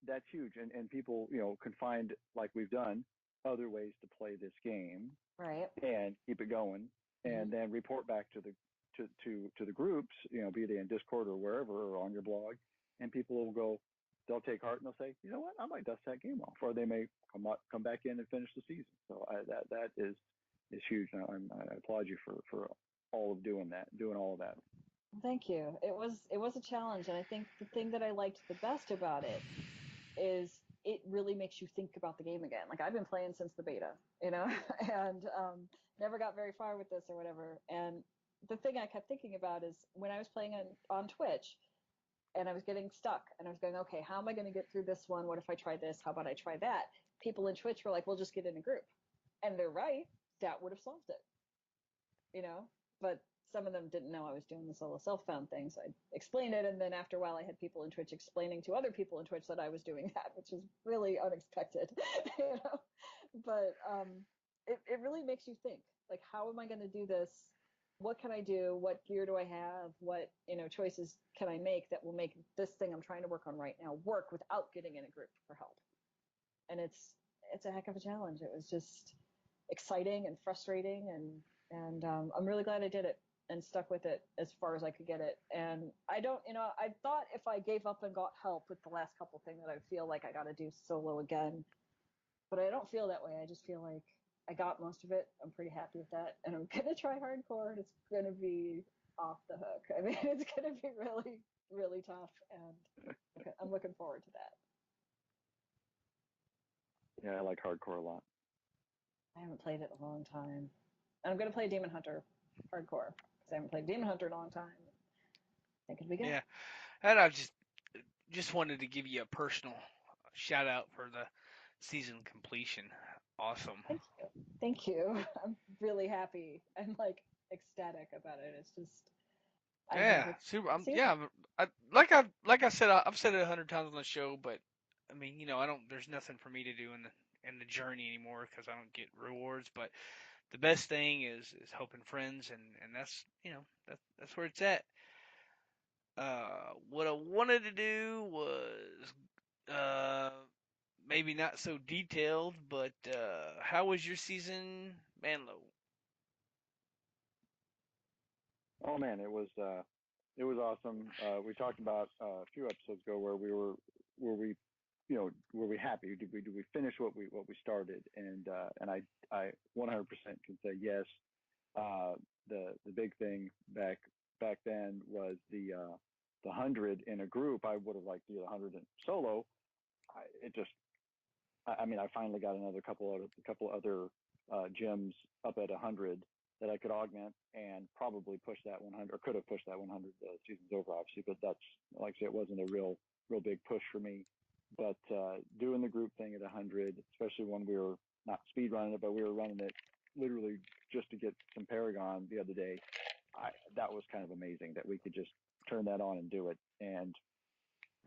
That's huge, and people can find, like we've done, other ways to play this game, right, and keep it going, and then report back to the groups, be they in Discord or wherever or on your blog, and people will go, they'll take heart and they'll say, you know what, I might dust that game off, or they may come back in and finish the season. So that is huge. I applaud you for all of doing all of that. Thank you. It was a challenge, and I think the thing that I liked the best about it is it really makes you think about the game again. Like I've been playing since the beta, and never got very far with this or whatever. And the thing I kept thinking about is when I was playing on Twitch and I was getting stuck and I was going, okay, how am I going to get through this one? What if I try this? How about I try that? People in Twitch were like, we'll just get in a group. And they're right. That would have solved it, but some of them didn't know I was doing the solo self-found thing, so I explained it, and then after a while I had people in Twitch explaining to other people in Twitch that I was doing that, which is really unexpected, But it really makes you think, like, how am I going to do this? What can I do? What gear do I have? What choices can I make that will make this thing I'm trying to work on right now work without getting in a group for help? And it's a heck of a challenge. It was just exciting and frustrating, and I'm really glad I did it and stuck with it as far as I could get it. And I don't, I thought if I gave up and got help with the last couple things that I feel like I got to do solo again, but I don't feel that way. I just feel like I got most of it. I'm pretty happy with that, and I'm gonna try hardcore, and it's gonna be off the hook. I mean, it's gonna be really, really tough, and I'm looking forward to that. Yeah, I like hardcore a lot. I haven't played it in a long time. And I'm going to play Demon Hunter hardcore because I haven't played Demon Hunter in a long time. I think it'll be good. Yeah, and I just wanted to give you a personal shout out for the season completion. Awesome. Thank you. I'm really happy. I'm like ecstatic about it. It's just Yeah, super. Like I said, I've said it 100 times on the show, but I mean, I don't. There's nothing for me to do in the journey anymore because I don't get rewards. But the best thing is helping friends, and that's that's where it's at. What I wanted to do was maybe not so detailed, but how was your season, Manlow? Oh man, it was awesome. We talked about a few episodes ago where were we happy? Did we finish what we started? And I 100% can say yes. The big thing back then was the 100 in a group. I would have liked to do the 100 in solo. I mean, I finally got another couple other gyms up at 100 that I could augment and probably push that 100, or could have pushed that 100 seasons over, obviously. But that's, like I say, it wasn't a real big push for me. But doing the group thing at 100, especially when we were not speed running it, but we were running it literally just to get some Paragon the other day, that was kind of amazing that we could just turn that on and do it. And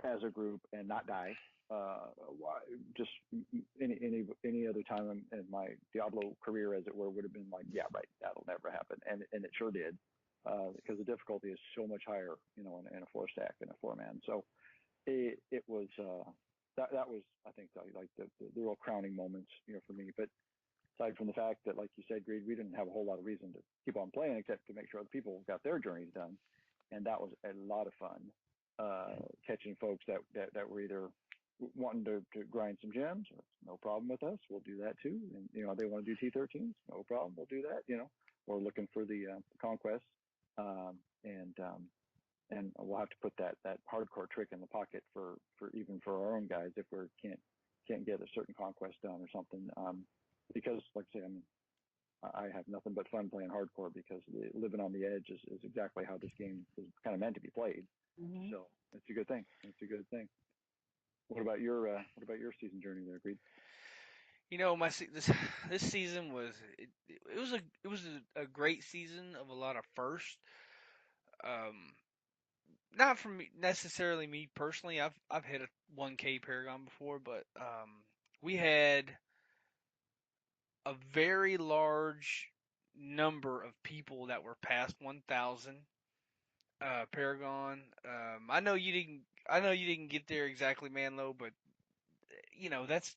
as a group and not die. Just any other time in my Diablo career, as it were, would have been like, yeah, right, that'll never happen, and it sure did, because the difficulty is so much higher, in a 4 stack and a 4-man. So it was that was, I think, like the real crowning moments, for me. But aside from the fact that, like you said, Greed, we didn't have a whole lot of reason to keep on playing except to make sure other people got their journeys done, and that was a lot of fun. Catching folks that were either wanting to grind some gems, no problem with us, we'll do that too. And they want to do T13s, no problem, we'll do that. Or looking for the conquest, um, and we'll have to put that hardcore trick in the pocket for even for our own guys if we can't get a certain conquest done or something. Because, like I say, I mean, I have nothing but fun playing hardcore because living on the edge is exactly how this game is kind of meant to be played. Mm-hmm. So it's a good thing. It's a good thing. What about your season journey there, Greed? This season was a great season of a lot of firsts. Um, Not for me necessarily me personally. I've hit a 1K Paragon before, but we had a very large number of people that were past 1,000 Paragon. I know you didn't get there exactly, Manlow, but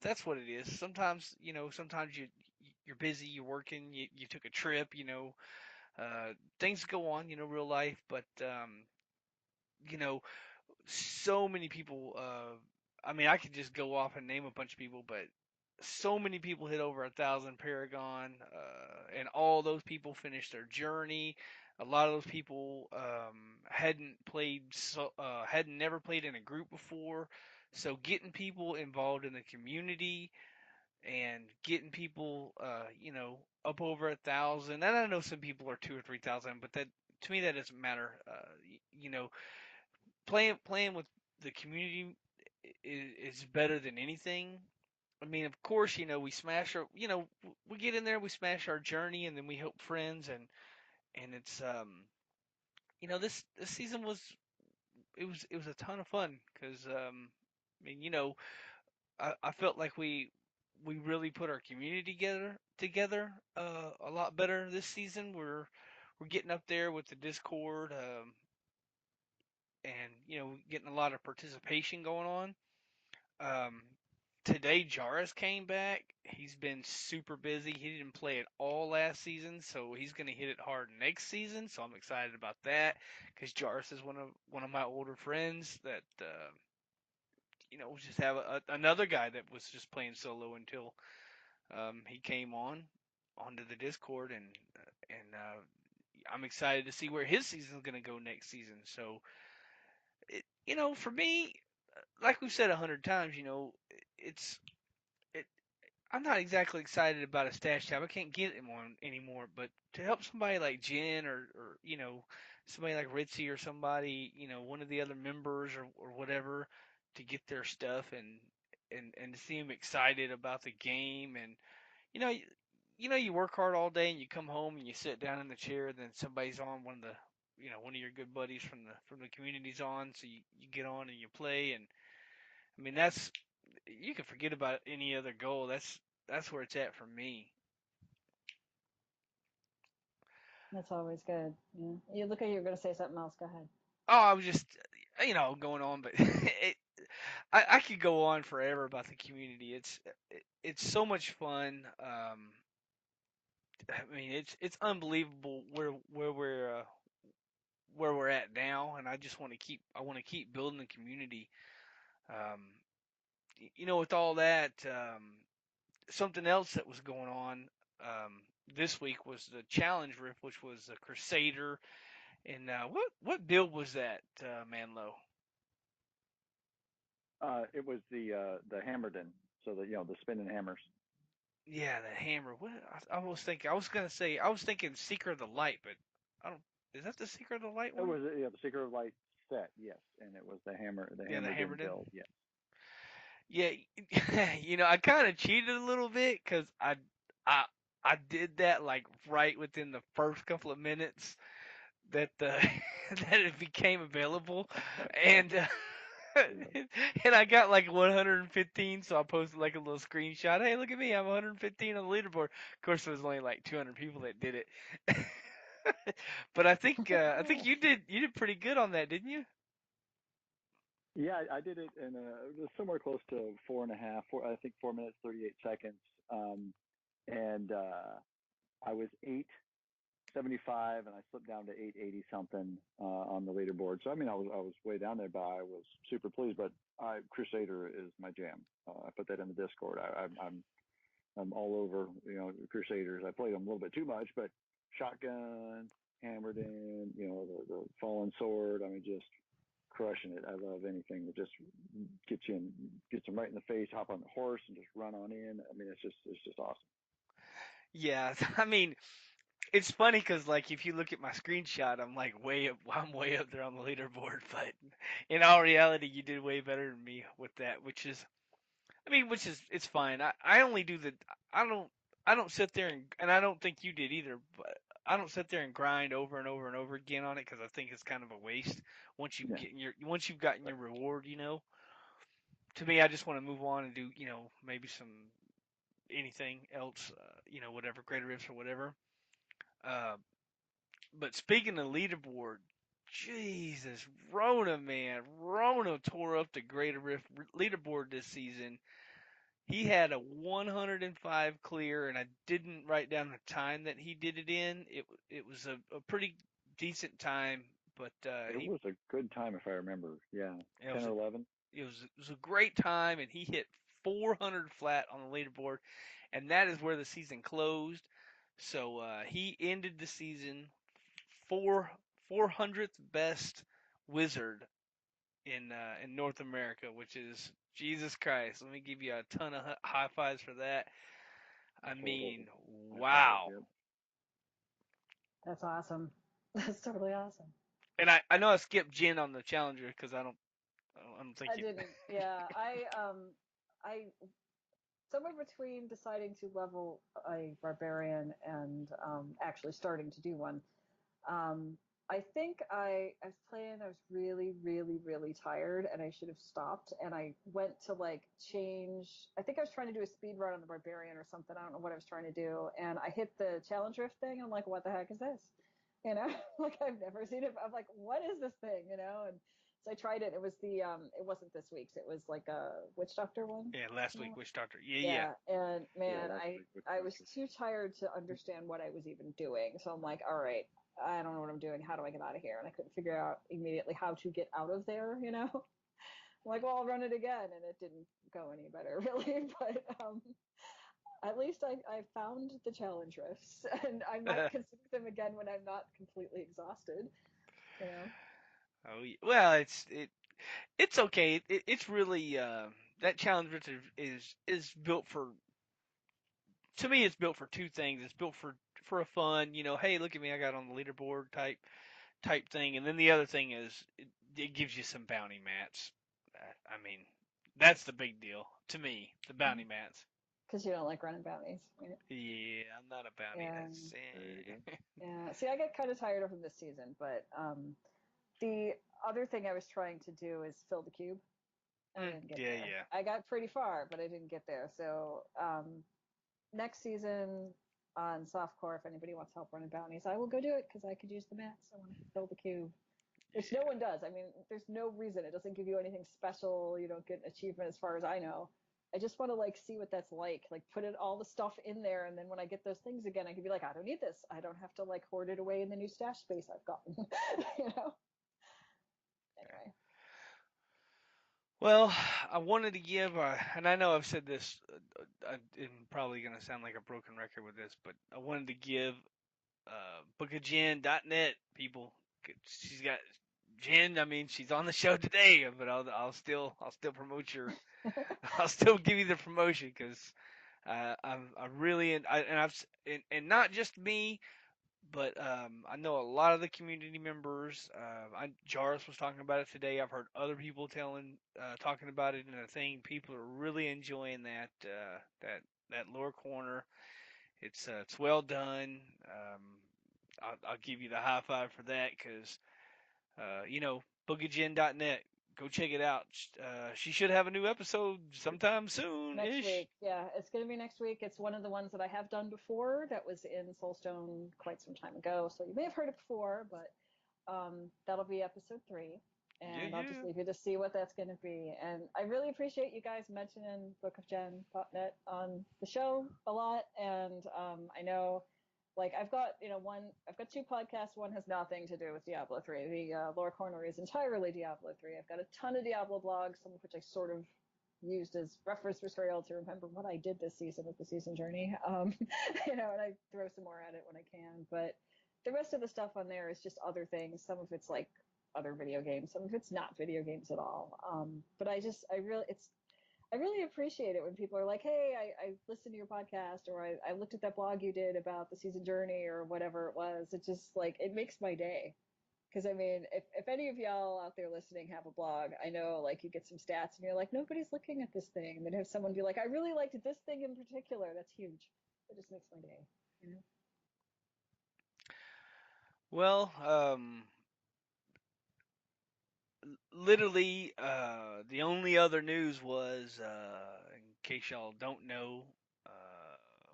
that's what it is. Sometimes you're busy, you're working, you took a trip, things go on, real life, but you know, so many people. I mean, I could just go off and name a bunch of people, but so many people hit over 1,000 Paragon, and all those people finished their journey. A lot of those people hadn't never played in a group before, so getting people involved in the community and getting people, up over 1,000. And I know some people are 2 or 3,000, but that to me that doesn't matter. Playing with the community is better than anything. I mean, of course, we get in there, we smash our journey, and then we help friends, and it's this season was a ton of fun because I mean, I felt like we really put our community together a lot better this season. We're getting up there with the Discord, and getting a lot of participation going on. Um, Today Jarvis came back. He's been super busy. He didn't play at all last season, so he's going to hit it hard next season. So I'm excited about that because Jarvis is one of my older friends that just have another guy that was just playing solo until he came onto the Discord, and I'm excited to see where his season is going to go next season. So for me, like we've said 100 times, it's it. I'm not exactly excited about a stash tab. I can't get it one anymore. But to help somebody like Jen or somebody like Ritzy or somebody, one of the other members or whatever, to get their stuff and to see them excited about the game. And you know you work hard all day and you come home and you sit down in the chair and then somebody's on one of your good buddies from the community's on, so you get on and you play. And I mean, you can forget about any other goal. That's where it's at for me. That's always good. Yeah. You look like you're going to say something else. Go ahead. Oh, I was just going on, but I could go on forever about the community. It's so much fun. I mean, it's unbelievable where we're at now, and I want to keep building the community. Um, with all that, something else that was going on this week was the challenge rift, which was a Crusader. And what build was that, Manlow? It was the Hammerden, so the spinning hammers. Yeah, the hammer. What I was thinking, I was thinking Secret of the Light, but I don't. Is that the Secret of the Light It one? was the Secret of Light set, yes, and it was the Yeah, the Hammerden Hammerden. build, yes. Yeah, I kind of cheated a little bit because I I did that like right within the first couple of minutes that the that it became available, and And I got like 115, so I posted like a little screenshot. Hey, look at me, I'm 115 on the leaderboard. Of course, there was only like 200 people that did it. But I think you did pretty good on that, didn't you? Yeah, I did it in it was somewhere close to 4.5, I think 4 minutes 38 seconds, and I was 875, and I slipped down to 880 something on the leaderboard. So I mean, I was way down there, but I was super pleased. But Crusader is my jam. I put that in the Discord. I'm all over Crusaders. I played them a little bit too much, but shotgun, hammered in, the fallen sword. I mean, just crushing it. I love anything that just gets them right in the face. Hop on the horse and just run on in. I mean, it's just awesome. Yeah, I mean, it's funny because like if you look at my screenshot, I'm way up there on the leaderboard. But in all reality, you did way better than me with that, which is it's fine. I only do the I don't I don't sit there and I don't think you did either, but I don't sit there and grind over and over and over again on it because I think it's kind of a waste Yeah, once you've gotten your reward. To me, I just want to move on and do maybe some anything else, whatever greater rifts or whatever. Uh, but speaking of leaderboard, Jesus, Rowna, man, Rowna tore up the greater rift leaderboard this season. He had a 105 clear, and I didn't write down the time that he did it in. It was a pretty decent time, but it was a good time if I remember. Yeah, it 10 was or a 11. it was a great time, and he hit 400 flat on the leaderboard, and that is where the season closed. So he ended the season four 400th best wizard in North America, which is Jesus Christ. Let me give you a ton of high fives for that. I Total mean, high five. wow. Yep. That's awesome. That's totally awesome. And I know I skipped Jen on the challenger because I don't think I you. didn't. Yeah, I somewhere between deciding to level a barbarian and actually starting to do one. Um, I think I was playing. I was really, really, really tired, and I should have stopped. And I went to like change. I think I was trying to do a speed run on the barbarian or something. I don't know what I was trying to do, and I hit the challenge rift thing. And I'm like, what the heck is this? You know, like I've never seen it. I'm like, what is this thing? You know, and so I tried it. It was it wasn't this week's. It was like a witch doctor one. Yeah, last You week know? Witch Doctor. Yeah, yeah. Yeah, and Yeah, man, last I week with I was Doctor. too tired to understand what I was even doing. So I'm like, all right, I don't know what I'm doing. How do I get out of here? And I couldn't figure out immediately how to get out of there. You know, I'm like, well, I'll run it again, and it didn't go any better really. But at least I found the challenge rifts, and I might consider them again when I'm not completely exhausted. You know. Oh, yeah. Well, it's okay. It's really that challenge is built for. To me, it's built for two things. It's built for a fun, hey, look at me, I got on the leaderboard type thing, and then the other thing is it gives you some bounty mats. I mean, that's the big deal to me, the bounty mats. Because you don't like running bounties. Right? Yeah, I'm not a bounty. Yeah. That's There you go. Yeah. See, I get kind of tired of them this season, but the other thing I was trying to do is fill the cube. I didn't get yeah, there. yeah. I got pretty far, but I didn't get there. So next season on softcore, if anybody wants help running bounties, I will go do it because I could use the mats. I want to fill the cube, which no one does. I mean, there's no reason. It doesn't give you anything special. You don't get an achievement as far as I know. I just want to like see what that's like put it all the stuff in there, and then when I get those things again, I can be like, I don't need this. I don't have to like hoard it away in the new stash space I've gotten. you know. Anyway. Well, I wanted to give, and I know I've said this, I'm probably going to sound like a broken record with this, but I wanted to give bookofjen.net people. She's got Jen. I mean, she's on the show today, but I'll still promote your. I'll still give you the promotion because I really and and not just me, but I know a lot of the community members. Jarvis was talking about it today. I've heard other people talking about it in a thing. People are really enjoying that lower corner. It's well done. I'll give you the high five for that because boogieGen.net. go check it out. She should have a new episode sometime soon. Next week. Yeah, it's going to be next week. It's one of the ones that I have done before that was in Soulstone quite some time ago. So you may have heard it before, but that'll be episode 3. And I'll just leave you to see what that's going to be. And I really appreciate you guys mentioning Book of Jen.net on the show a lot. And I know, like, I've got 2 podcasts. One has nothing to do with Diablo 3. The Lore Corner is entirely Diablo 3. I've got a ton of Diablo blogs, some of which I sort of used as reference material to remember what I did this season with the season journey. And I throw some more at it when I can. But the rest of the stuff on there is just other things. Some of it's like other video games. Some of it's not video games at all. But I really appreciate it when people are like, hey, I listened to your podcast, or I looked at that blog you did about the season journey or whatever it was. It just like, it makes my day. Because I mean, if any of y'all out there listening have a blog, I know like you get some stats and you're like, nobody's looking at this thing. And then have someone be like, I really liked this thing in particular. That's huge. It just makes my day. You know? Well, literally, the only other news was, in case y'all don't know,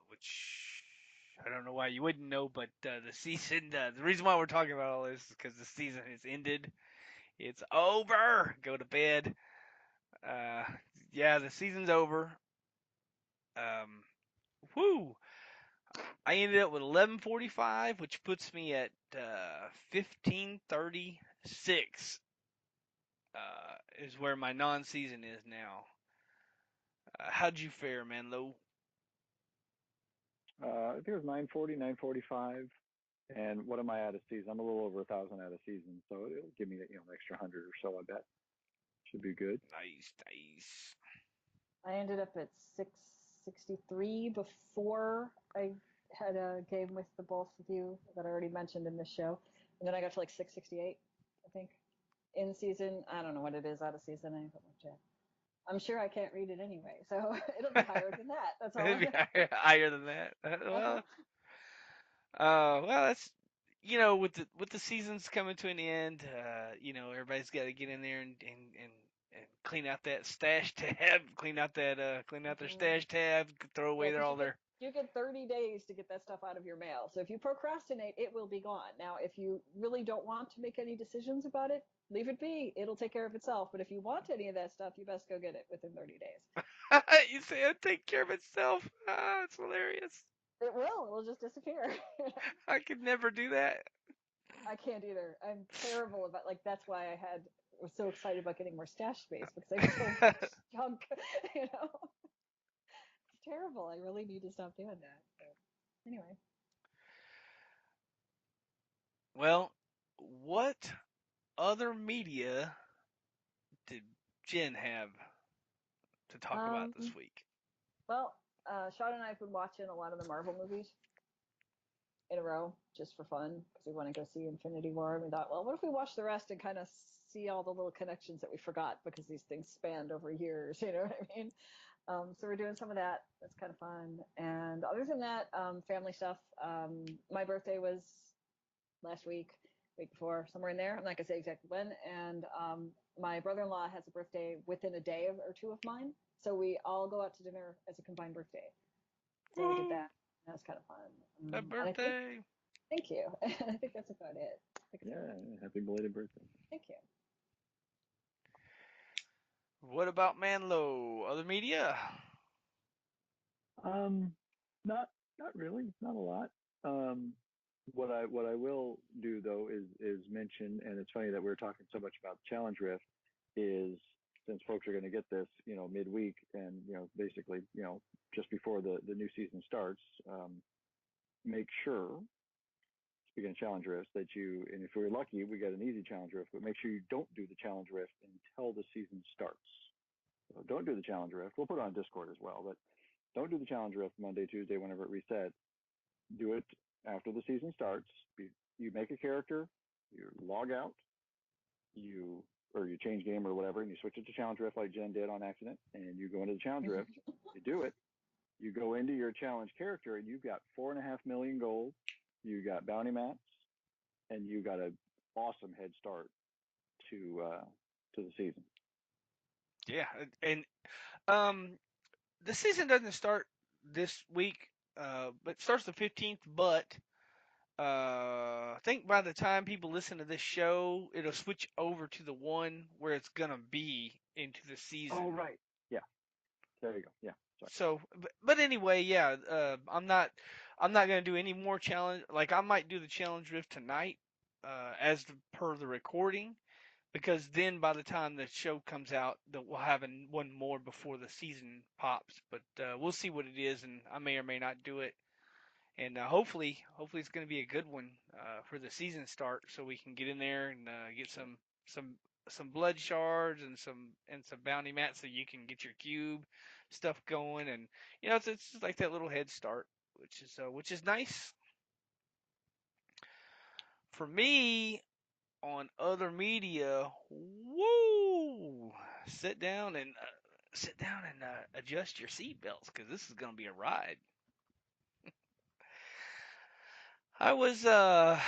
which I don't know why you wouldn't know, but the season, the reason why we're talking about all this is because the season has ended. It's over. Go to bed. Yeah, the season's over. Whoo! I ended up with 1145, which puts me at 1536. Is where my non-season is now. How'd you fare, Manlow? I think it was 940, 945. And what am I out of season? I'm a little over 1,000 out of season, so it'll give me an extra 100 or so. I bet should be good. Nice, nice. I ended up at 663 before I had a game with the both of you that I already mentioned in this show. And then I got to like 668, I think. In season, I don't know what it is out of season. I haven't looked yet. I'm sure I can't read it anyway, so it'll be higher than that. That's all. It'd be higher than that. Well, that's with the seasons coming to an end, everybody's got to get in there and clean out that stash tab, clean out their stash tab, throw away Yeah, all their. you get 30 days to get that stuff out of your mail. So if you procrastinate, it will be gone. Now, if you really don't want to make any decisions about it, leave it be. It'll take care of itself. But if you want any of that stuff, you best go get it within 30 days. You say it'll take care of itself. It's hilarious. It will. It'll just disappear. I could never do that. I can't either. I'm terrible about that's why was so excited about getting more stash space because I have so much junk. It's terrible. I really need to stop doing that. But anyway. Well, what other media did Jen have to talk about this week? Well, Sean and I have been watching a lot of the Marvel movies in a row just for fun because we want to go see Infinity War. And we thought, well, what if we watch the rest and kind of see all the little connections that we forgot because these things spanned over years, you know what I mean? So we're doing some of that. That's kind of fun. And other than that, family stuff. My birthday was last week before, somewhere in there. I'm not going to say exactly when. And my brother-in-law has a birthday within a day or 2 of mine. So we all go out to dinner as a combined birthday. So we did that. That was kind of fun. Happy birthday. Thank you. I think that's about it. Yeah, happy belated birthday. Thank you. What about Manlow? Other media? Not really, not a lot. What I will do though is mention, and it's funny that we're talking so much about Challenge Rift, is since folks are going to get this, midweek and basically, just before the new season starts, make sure, speaking of Challenge Rift, that and if we're lucky, we got an easy Challenge Rift, but make sure you don't do the Challenge Rift until the season starts. So don't do the Challenge Rift. We'll put it on Discord as well, but don't do the Challenge Rift Monday, Tuesday, whenever it resets. Do it after the season starts. You make a character, you log out, you change game or whatever, and you switch it to Challenge Rift like Jen did on accident, and you go into the Challenge Rift, you do it, you go into your challenge character, and you've got 4.5 million gold, you got bounty mats, and you got an awesome head start to the season. Yeah, and um, the season doesn't start this week, but it starts the 15th. But I think by the time people listen to this show, it'll switch over to the one where it's gonna be into the season. Oh, right. Yeah. There you go. Yeah. Sorry. So, but anyway, yeah, I'm not gonna do any more challenge. Like I might do the challenge rift tonight, per the recording, because then by the time the show comes out, that we'll have one more before the season pops. But we'll see what it is, and I may or may not do it. And hopefully it's going to be a good one for the season start, so we can get in there and get some some blood shards and some bounty mats, so you can get your cube stuff going, and it's just like that little head start, which is nice for me. On other media, woo, sit down and adjust your seatbelts, because this is going to be a ride. I was last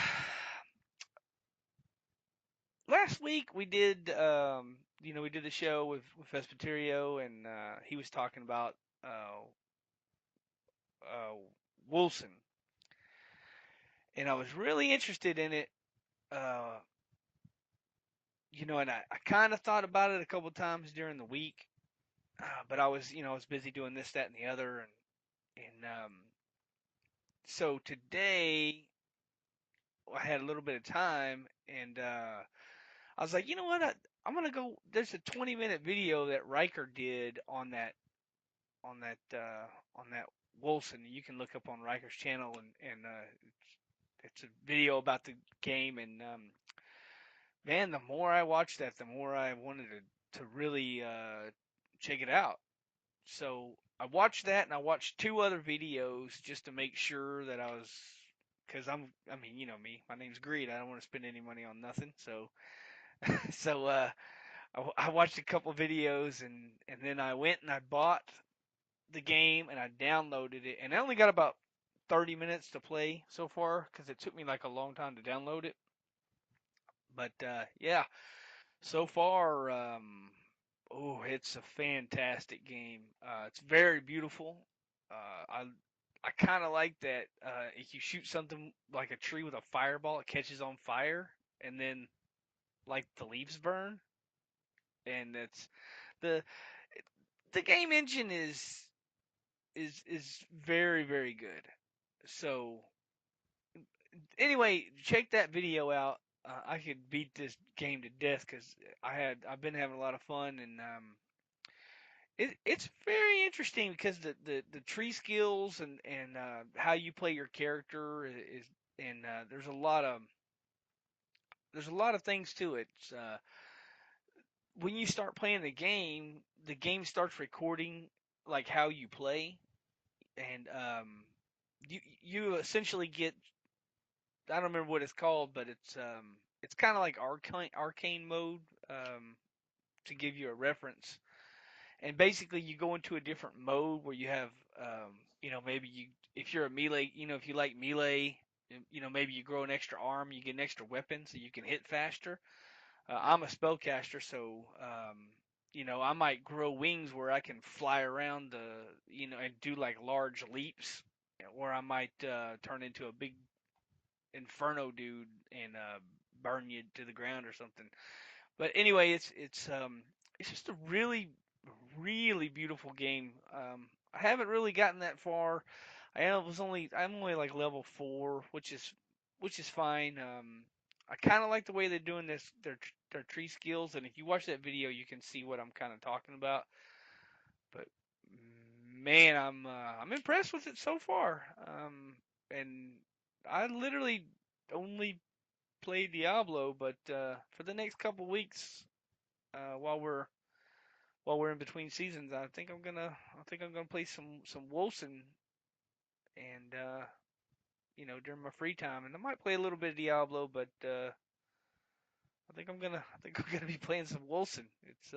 week we did we did the show with Vespaterio, and he was talking about uh uh Wilson, and I was really interested in it. uh and I kind of thought about it a couple times during the week, but I was busy doing this, that, and the other, and so today I had a little bit of time, and I was like, you know what, I'm gonna go. There's a 20-minute video that Riker did on that Wilson. You can look up on Riker's channel, and it's a video about the game. And man, the more I watched that, the more I wanted to really check it out. So I watched that, and I watched two other videos just to make sure that I was, because I mean, you know me, my name's Greed. I don't want to spend any money on nothing. So so I watched a couple videos, and then I went and I bought the game, and I downloaded it, and I only got about 30 minutes to play so far, because it took me like a long time to download it. But yeah, so far, oh, it's a fantastic game. It's very beautiful. I kind of like that. If you shoot something like a tree with a fireball, it catches on fire, and then like the leaves burn, and it's the the game engine is very, very good. So anyway, check that video out. I could beat this game to death, because I've been having a lot of fun, and it's very interesting, because the tree skills, and how you play your character is, and there's a lot of things to it. When you start playing the game starts recording like how you play, and you essentially get, I don't remember what it's called, but it's kind of like arcane mode, to give you a reference. And basically, you go into a different mode where you have, maybe if you're a melee, if you like melee, maybe you grow an extra arm, you get an extra weapon, so you can hit faster. I'm a spellcaster, so I might grow wings where I can fly around and do like large leaps, or I might turn into a big inferno dude and burn you to the ground or something. But anyway, it's just a really, really beautiful game. I haven't really gotten that far. I'm only like level 4, which is fine. I kind of like the way they're doing their tree skills, and if you watch that video, you can see what I'm kind of talking about. But man, I'm impressed with it so far. And I literally only play Diablo, but for the next couple weeks, while we're in between seasons, I think I'm gonna play some Wilson, and during my free time, and I might play a little bit of Diablo, but I think I'm gonna be playing some Wilson. It's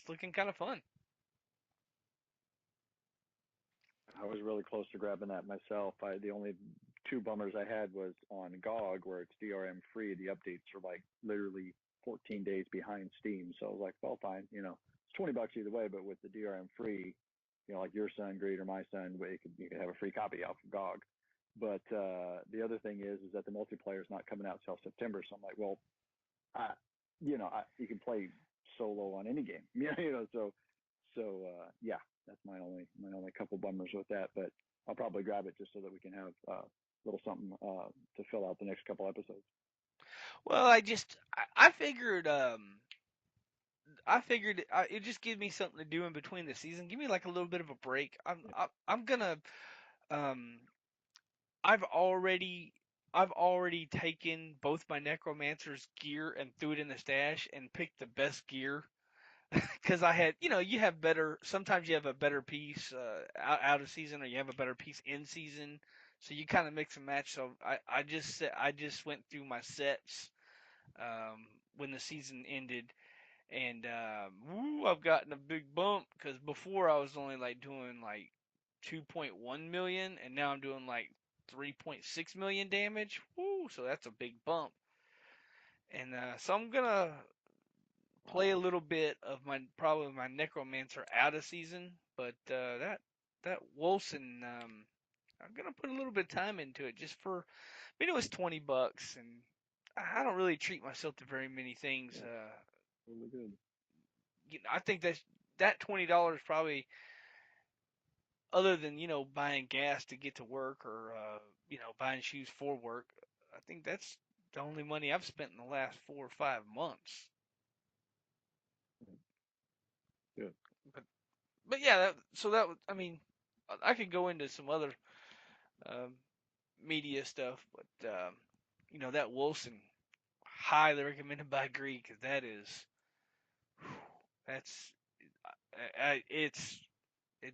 looking kind of fun. I was really close to grabbing that myself. The only two bummers I had was on GOG, where it's DRM free. The updates are like literally 14 days behind Steam. So I was like, well, fine, it's $20 either way, but with the DRM free, like your son, Greed, or my son, you could have a free copy off of GOG. But the other thing is that the multiplayer is not coming out till September. So I'm like, well, you can play solo on any game, yeah, that's my only couple bummers with that. But I'll probably grab it just so that we can have a little something to fill out the next couple episodes. Well, I figured it just gives me something to do in between the season. Give me like a little bit of a break. I'm gonna um I've already taken both my necromancer's gear and threw it in the stash and picked the best gear because I had, you have better. Sometimes you have a better piece out of season, or you have a better piece in season. So you kind of mix and match. So I just went through my sets when the season ended, and I've gotten a big bump because before I was only like doing like 2.1 million, and now I'm doing like 3.6 million damage. Woo! So that's a big bump. And so I'm gonna play a little bit of probably my necromancer out of season, but that Wilson, I'm gonna put a little bit of time into it just for. It was $20, and I don't really treat myself to very many things. Really good. I think that $20 probably, other than buying gas to get to work, or buying shoes for work. I think that's the only money I've spent in the last 4 or 5 months. Good. But yeah, so that I mean, I could go into some other um, media stuff, but that Wilson, highly recommended by Greek, because that's it's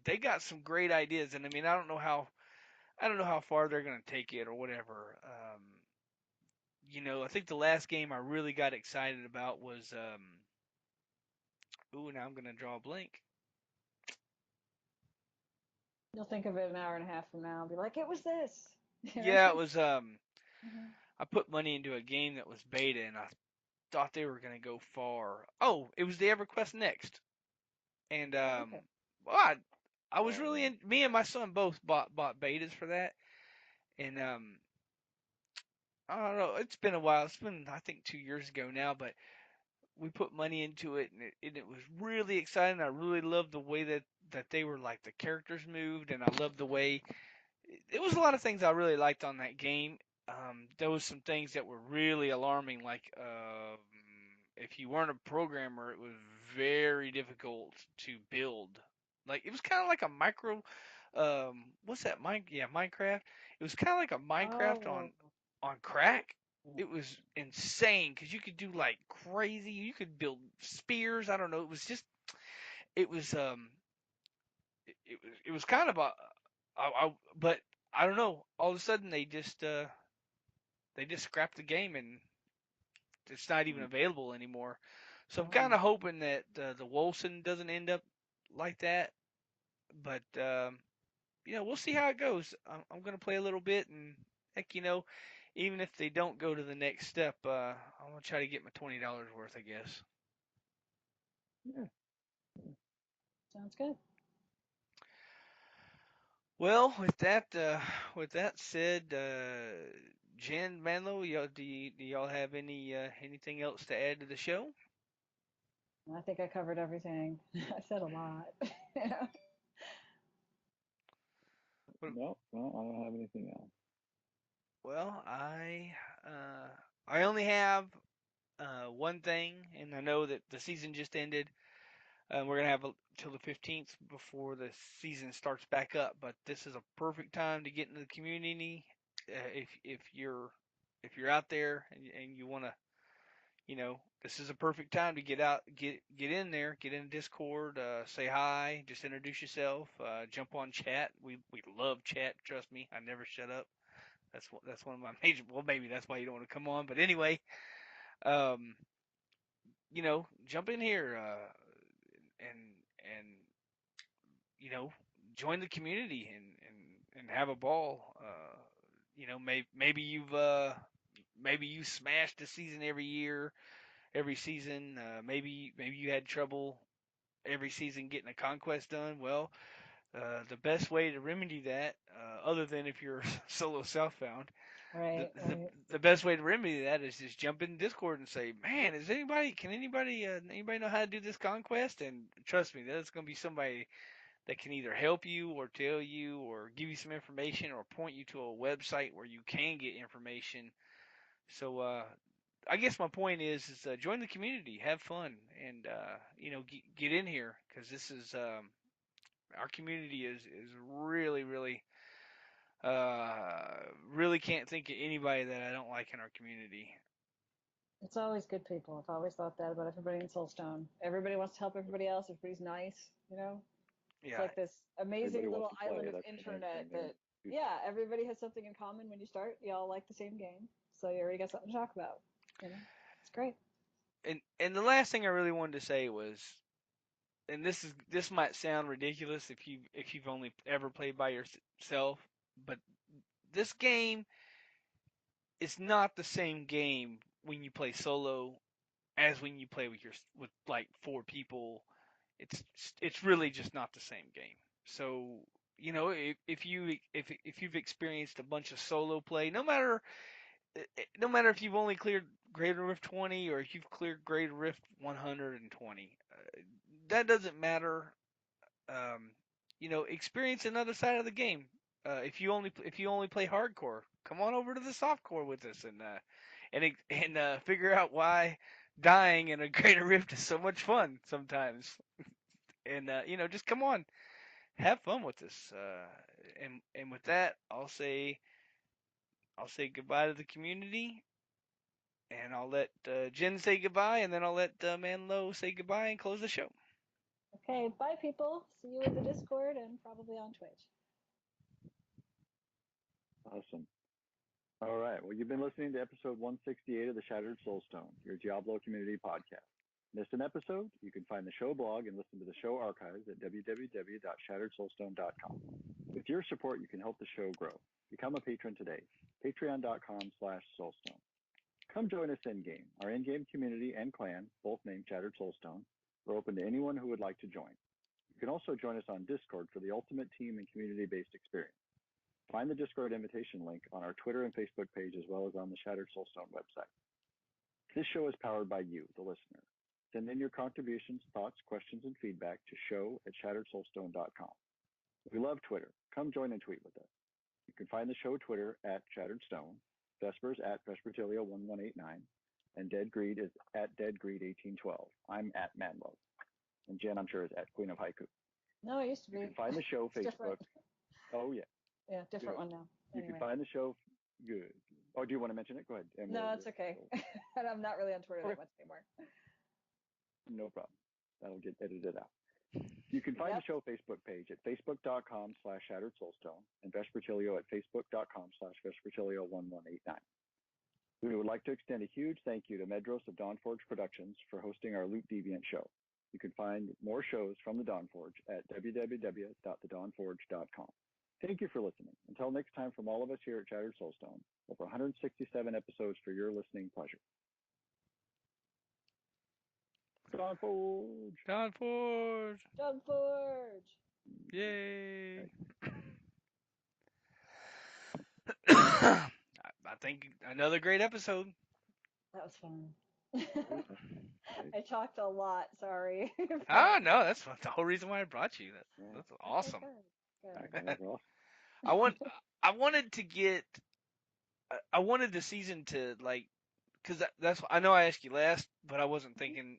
they got some great ideas, and I mean, I don't know how far they're gonna take it or whatever. I think the last game I really got excited about was ooh, now I'm gonna draw a blank. You'll think of it an hour and a half from now and be like, it was this. Yeah, it was Mhm. I put money into a game that was beta, and I thought they were gonna go far. Oh, it was the EverQuest Next, and Okay. well, I was really in. Me and my son both bought betas for that, and I don't know. It's been a while. It's been, I think, 2 years ago now, but we put money into it, and it was really exciting. I really loved the way that they were, like, the characters moved, and I loved the way it was. A lot of things I really liked on that game. There was some things that were really alarming, like if you weren't a programmer, it was very difficult to build. Like, it was kind of like a micro. What's that? Minecraft. It was kind of like a Minecraft Oh. on crack. It was insane because you could do like crazy. You could build spears. I don't know. It was just. It was it was kind of but I don't know. All of a sudden they just scrapped the game, and it's not even available anymore. So I'm kind of hoping that the Wolson doesn't end up like that. But we'll see how it goes. I'm gonna play a little bit, and heck, even if they don't go to the next step, I'm gonna try to get my $20 worth, I guess. Yeah. Sounds good. Well, with that said, Jen, Manlow, do y'all have anything else to add to the show? I think I covered everything. I said a lot. Yeah. No, I don't have anything else. Well, I only have one thing, and I know that the season just ended. We're gonna have till the 15th before the season starts back up. But this is a perfect time to get into the community. If you're out there, and you wanna, this is a perfect time to get in there, get in Discord, say hi, just introduce yourself, jump on chat. We love chat. Trust me, I never shut up. That's one of my major. Well, maybe that's why you don't want to come on. But anyway, um, jump in here, and and join the community, and have a ball. Maybe you smashed the season every year, every season. Maybe you had trouble every season getting a conquest done. Well, the best way to remedy that, other than if you're solo self-found, the, Right, the right. the best way to remedy that is just jump in Discord and say, "Man, can anybody know how to do this conquest?" And trust me, there's gonna be somebody that can either help you or tell you or give you some information or point you to a website where you can get information. So I guess my point is join the community, have fun, and get in here because this is our community is really can't think of anybody that I don't like in our community. It's always good people. I've always thought that about everybody in Soulstone. Everybody wants to help everybody else. Everybody's nice, you know? It's Yeah, like this Everybody amazing wants little to play. island of That's the nice thing internet there. that, yeah, everybody has something in common when you start. You all like the same game. So you already got something to talk about. You know? It's great. and the last thing I really wanted to say was, and this might sound ridiculous if you've only ever played by yourself, but this game is not the same game when you play solo as when you play with like four people. It's it's really just not the same game. So if you've experienced a bunch of solo play, no matter if you've only cleared Greater Rift 20 or if you've cleared Greater Rift 120, that doesn't matter. Experience another side of the game. If you only play hardcore, come on over to the softcore with us and figure out why dying in a Greater Rift is so much fun sometimes. And just come on, have fun with us. And with that, I'll say goodbye to the community, and I'll let Jen say goodbye, and then I'll let Manlow say goodbye and close the show. Okay, bye, people. See you in the Discord and probably on Twitch. Awesome. All right. Well, you've been listening to episode 168 of the Shattered Soulstone, your Diablo community podcast. Missed an episode? You can find the show blog and listen to the show archives at www.shatteredsoulstone.com. With your support, you can help the show grow. Become a patron today. Patreon.com/Soulstone. Come join us in-game. Our in-game community and clan, both named Shattered Soulstone, are open to anyone who would like to join. You can also join us on Discord for the ultimate team and community-based experience. Find the Discord invitation link on our Twitter and Facebook page, as well as on the Shattered Soulstone website. This show is powered by you, the listener. Send in your contributions, thoughts, questions, and feedback to show@shatteredsoulstone.com. We love Twitter. Come join and tweet with us. You can find the show Twitter at Shattered Stone, Vespers at Vespertilio1189, and Dead Greed is at DeadGreed1812. I'm at Manlow. And Jen, I'm sure, is at Queen of Haiku. No, it used to be. You can find the show Facebook. Different. Oh, yeah. Yeah, different Good. one now. You can find the show. Good. Oh, do you want to mention it? Go ahead. No, it's okay. I'm not really on Twitter that much anymore. No problem. That'll get edited out. You can find the show Facebook page at facebook.com/shatteredsoulstone and Vespertilio at facebook.com/Vespertilio1189. We would like to extend a huge thank you to Medros of Dawnforge Productions for hosting our Loot Deviant show. You can find more shows from the Dawnforge at www.thedawnforge.com. Thank you for listening. Until next time, from all of us here at Shattered Soulstone, over 167 episodes for your listening pleasure. Dawnforge! Dawnforge! Dawnforge! Yay! I think another great episode. That was fun. I talked a lot. Sorry. No, that's the whole reason why I brought you. That's awesome. Okay, good. I wanted to get. I wanted the season to because that's. I know I asked you last, but I wasn't thinking.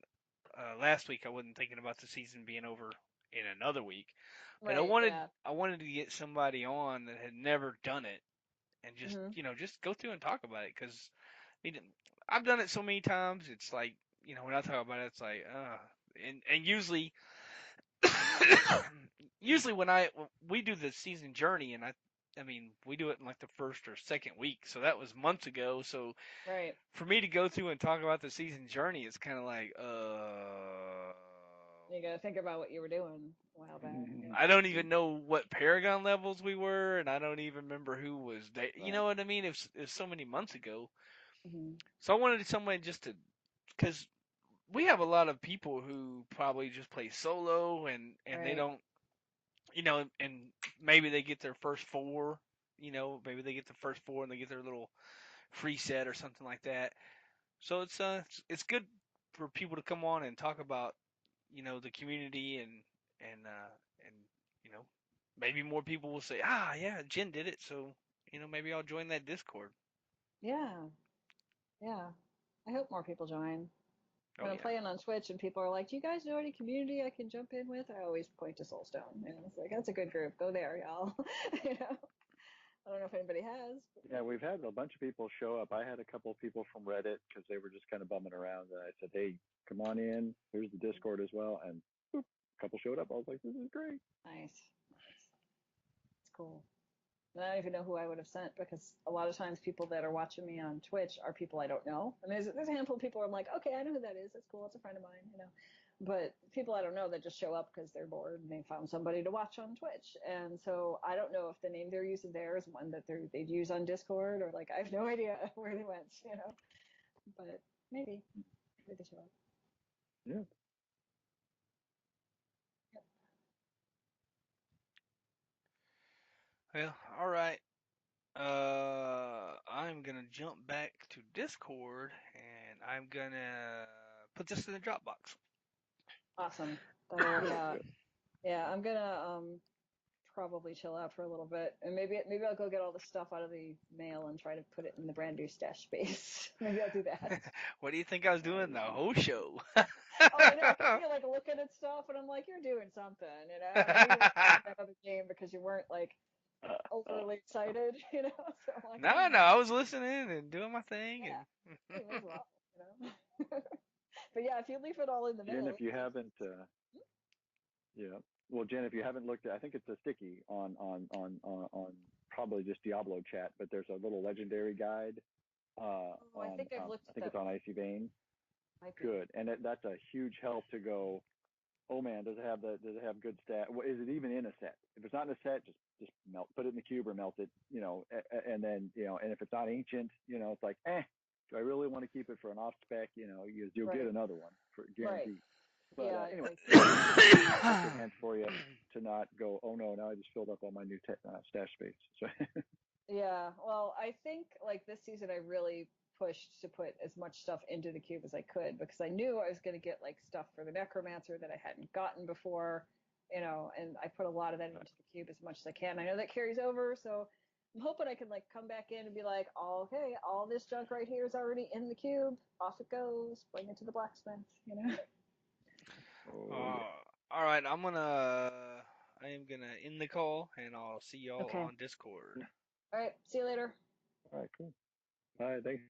Last week I wasn't thinking about the season being over in another week. But Right, I wanted to get somebody on that had never done it and just just go through and talk about it because I've done it so many times. It's like when I talk about it, it's like and usually when we do the season journey, and I mean we do it in like the first or second week, so that was months ago. So right. for me to go through and talk about the season journey, it's kind of like You gotta think about what you were doing a while back. I don't even know what Paragon levels we were, and I don't even remember who was there. Right. You know what I mean? It was so many months ago. Mm-hmm. So I wanted somebody just to, because we have a lot of people who probably just play solo and they Right. don't, and maybe they get their first four, maybe they get the first four and they get their little free set or something like that. So it's good for people to come on and talk about, the community and you know, maybe more people will say, ah, yeah, Jen did it, so maybe I'll join that Discord. Yeah. Yeah. I hope more people join. Oh When I'm yeah. playing on Twitch and people are like, "Do you guys know any community I can jump in with?" I always point to Soulstone, and it's like, "That's a good group. Go there, y'all." you know, I don't know if anybody has. But... Yeah, we've had a bunch of people show up. I had a couple of people from Reddit because they were just kind of bumming around, and I said, "Hey, come on in. Here's the Discord as well." And boop, a couple showed up. I was like, "This is great." Nice, nice. It's cool. And I don't even know who I would have sent because a lot of times people that are watching me on Twitch are people I don't know. And there's a handful of people where I'm like, okay, I know who that is. That's cool. It's a friend of mine. But people I don't know that just show up because they're bored and they found somebody to watch on Twitch. And so I don't know if the name they're using there is one that they'd use on Discord or like I have no idea where they went. But maybe they show up. Yeah. Yep. Well, all right. I'm gonna jump back to Discord and I'm gonna put this in the Dropbox. Awesome. Yeah. I'm gonna probably chill out for a little bit, and maybe I'll go get all the stuff out of the mail and try to put it in the brand new stash space. Maybe I'll do that. What do you think I was doing the whole show? Oh, I know. You're like looking at stuff, and I'm like, you're doing something. And I knew you were playing that other game because you weren't like overly excited. So I'm like, No, no, I was listening and doing my thing yeah, and you may as well. But yeah, if you leave it all in the Jen, mail, if you haven't, yeah. Well, Jen, if you haven't looked at, I think it's a sticky on probably just Diablo chat, but there's a little legendary guide I on think I've looked I at think that. it's on Icy Vein. Might be. Good, and that's a huge help to go. Oh man, does it have good stat? Is it even in a set? If it's not in a set, just put it in the cube or melt it, and then and if it's not ancient, it's like, do I really want to keep it for an off spec? You'll get Right. another one for Right. guaranteed. But Yeah. anyway, Like, extra hand for you to not go, oh no, now I just filled up all my new stash space. So yeah. Well, I think like this season, I really pushed to put as much stuff into the cube as I could because I knew I was going to get like stuff for the necromancer that I hadn't gotten before, and I put a lot of that into the cube as much as I can. I know that carries over, so I'm hoping I can like come back in and be like, oh, okay, all this junk right here is already in the cube. Off it goes. Bring it to the blacksmith. oh yeah. all right, I am gonna end the call and I'll see y'all Okay. on Discord. All right. See you later. All right, cool. All right, thanks.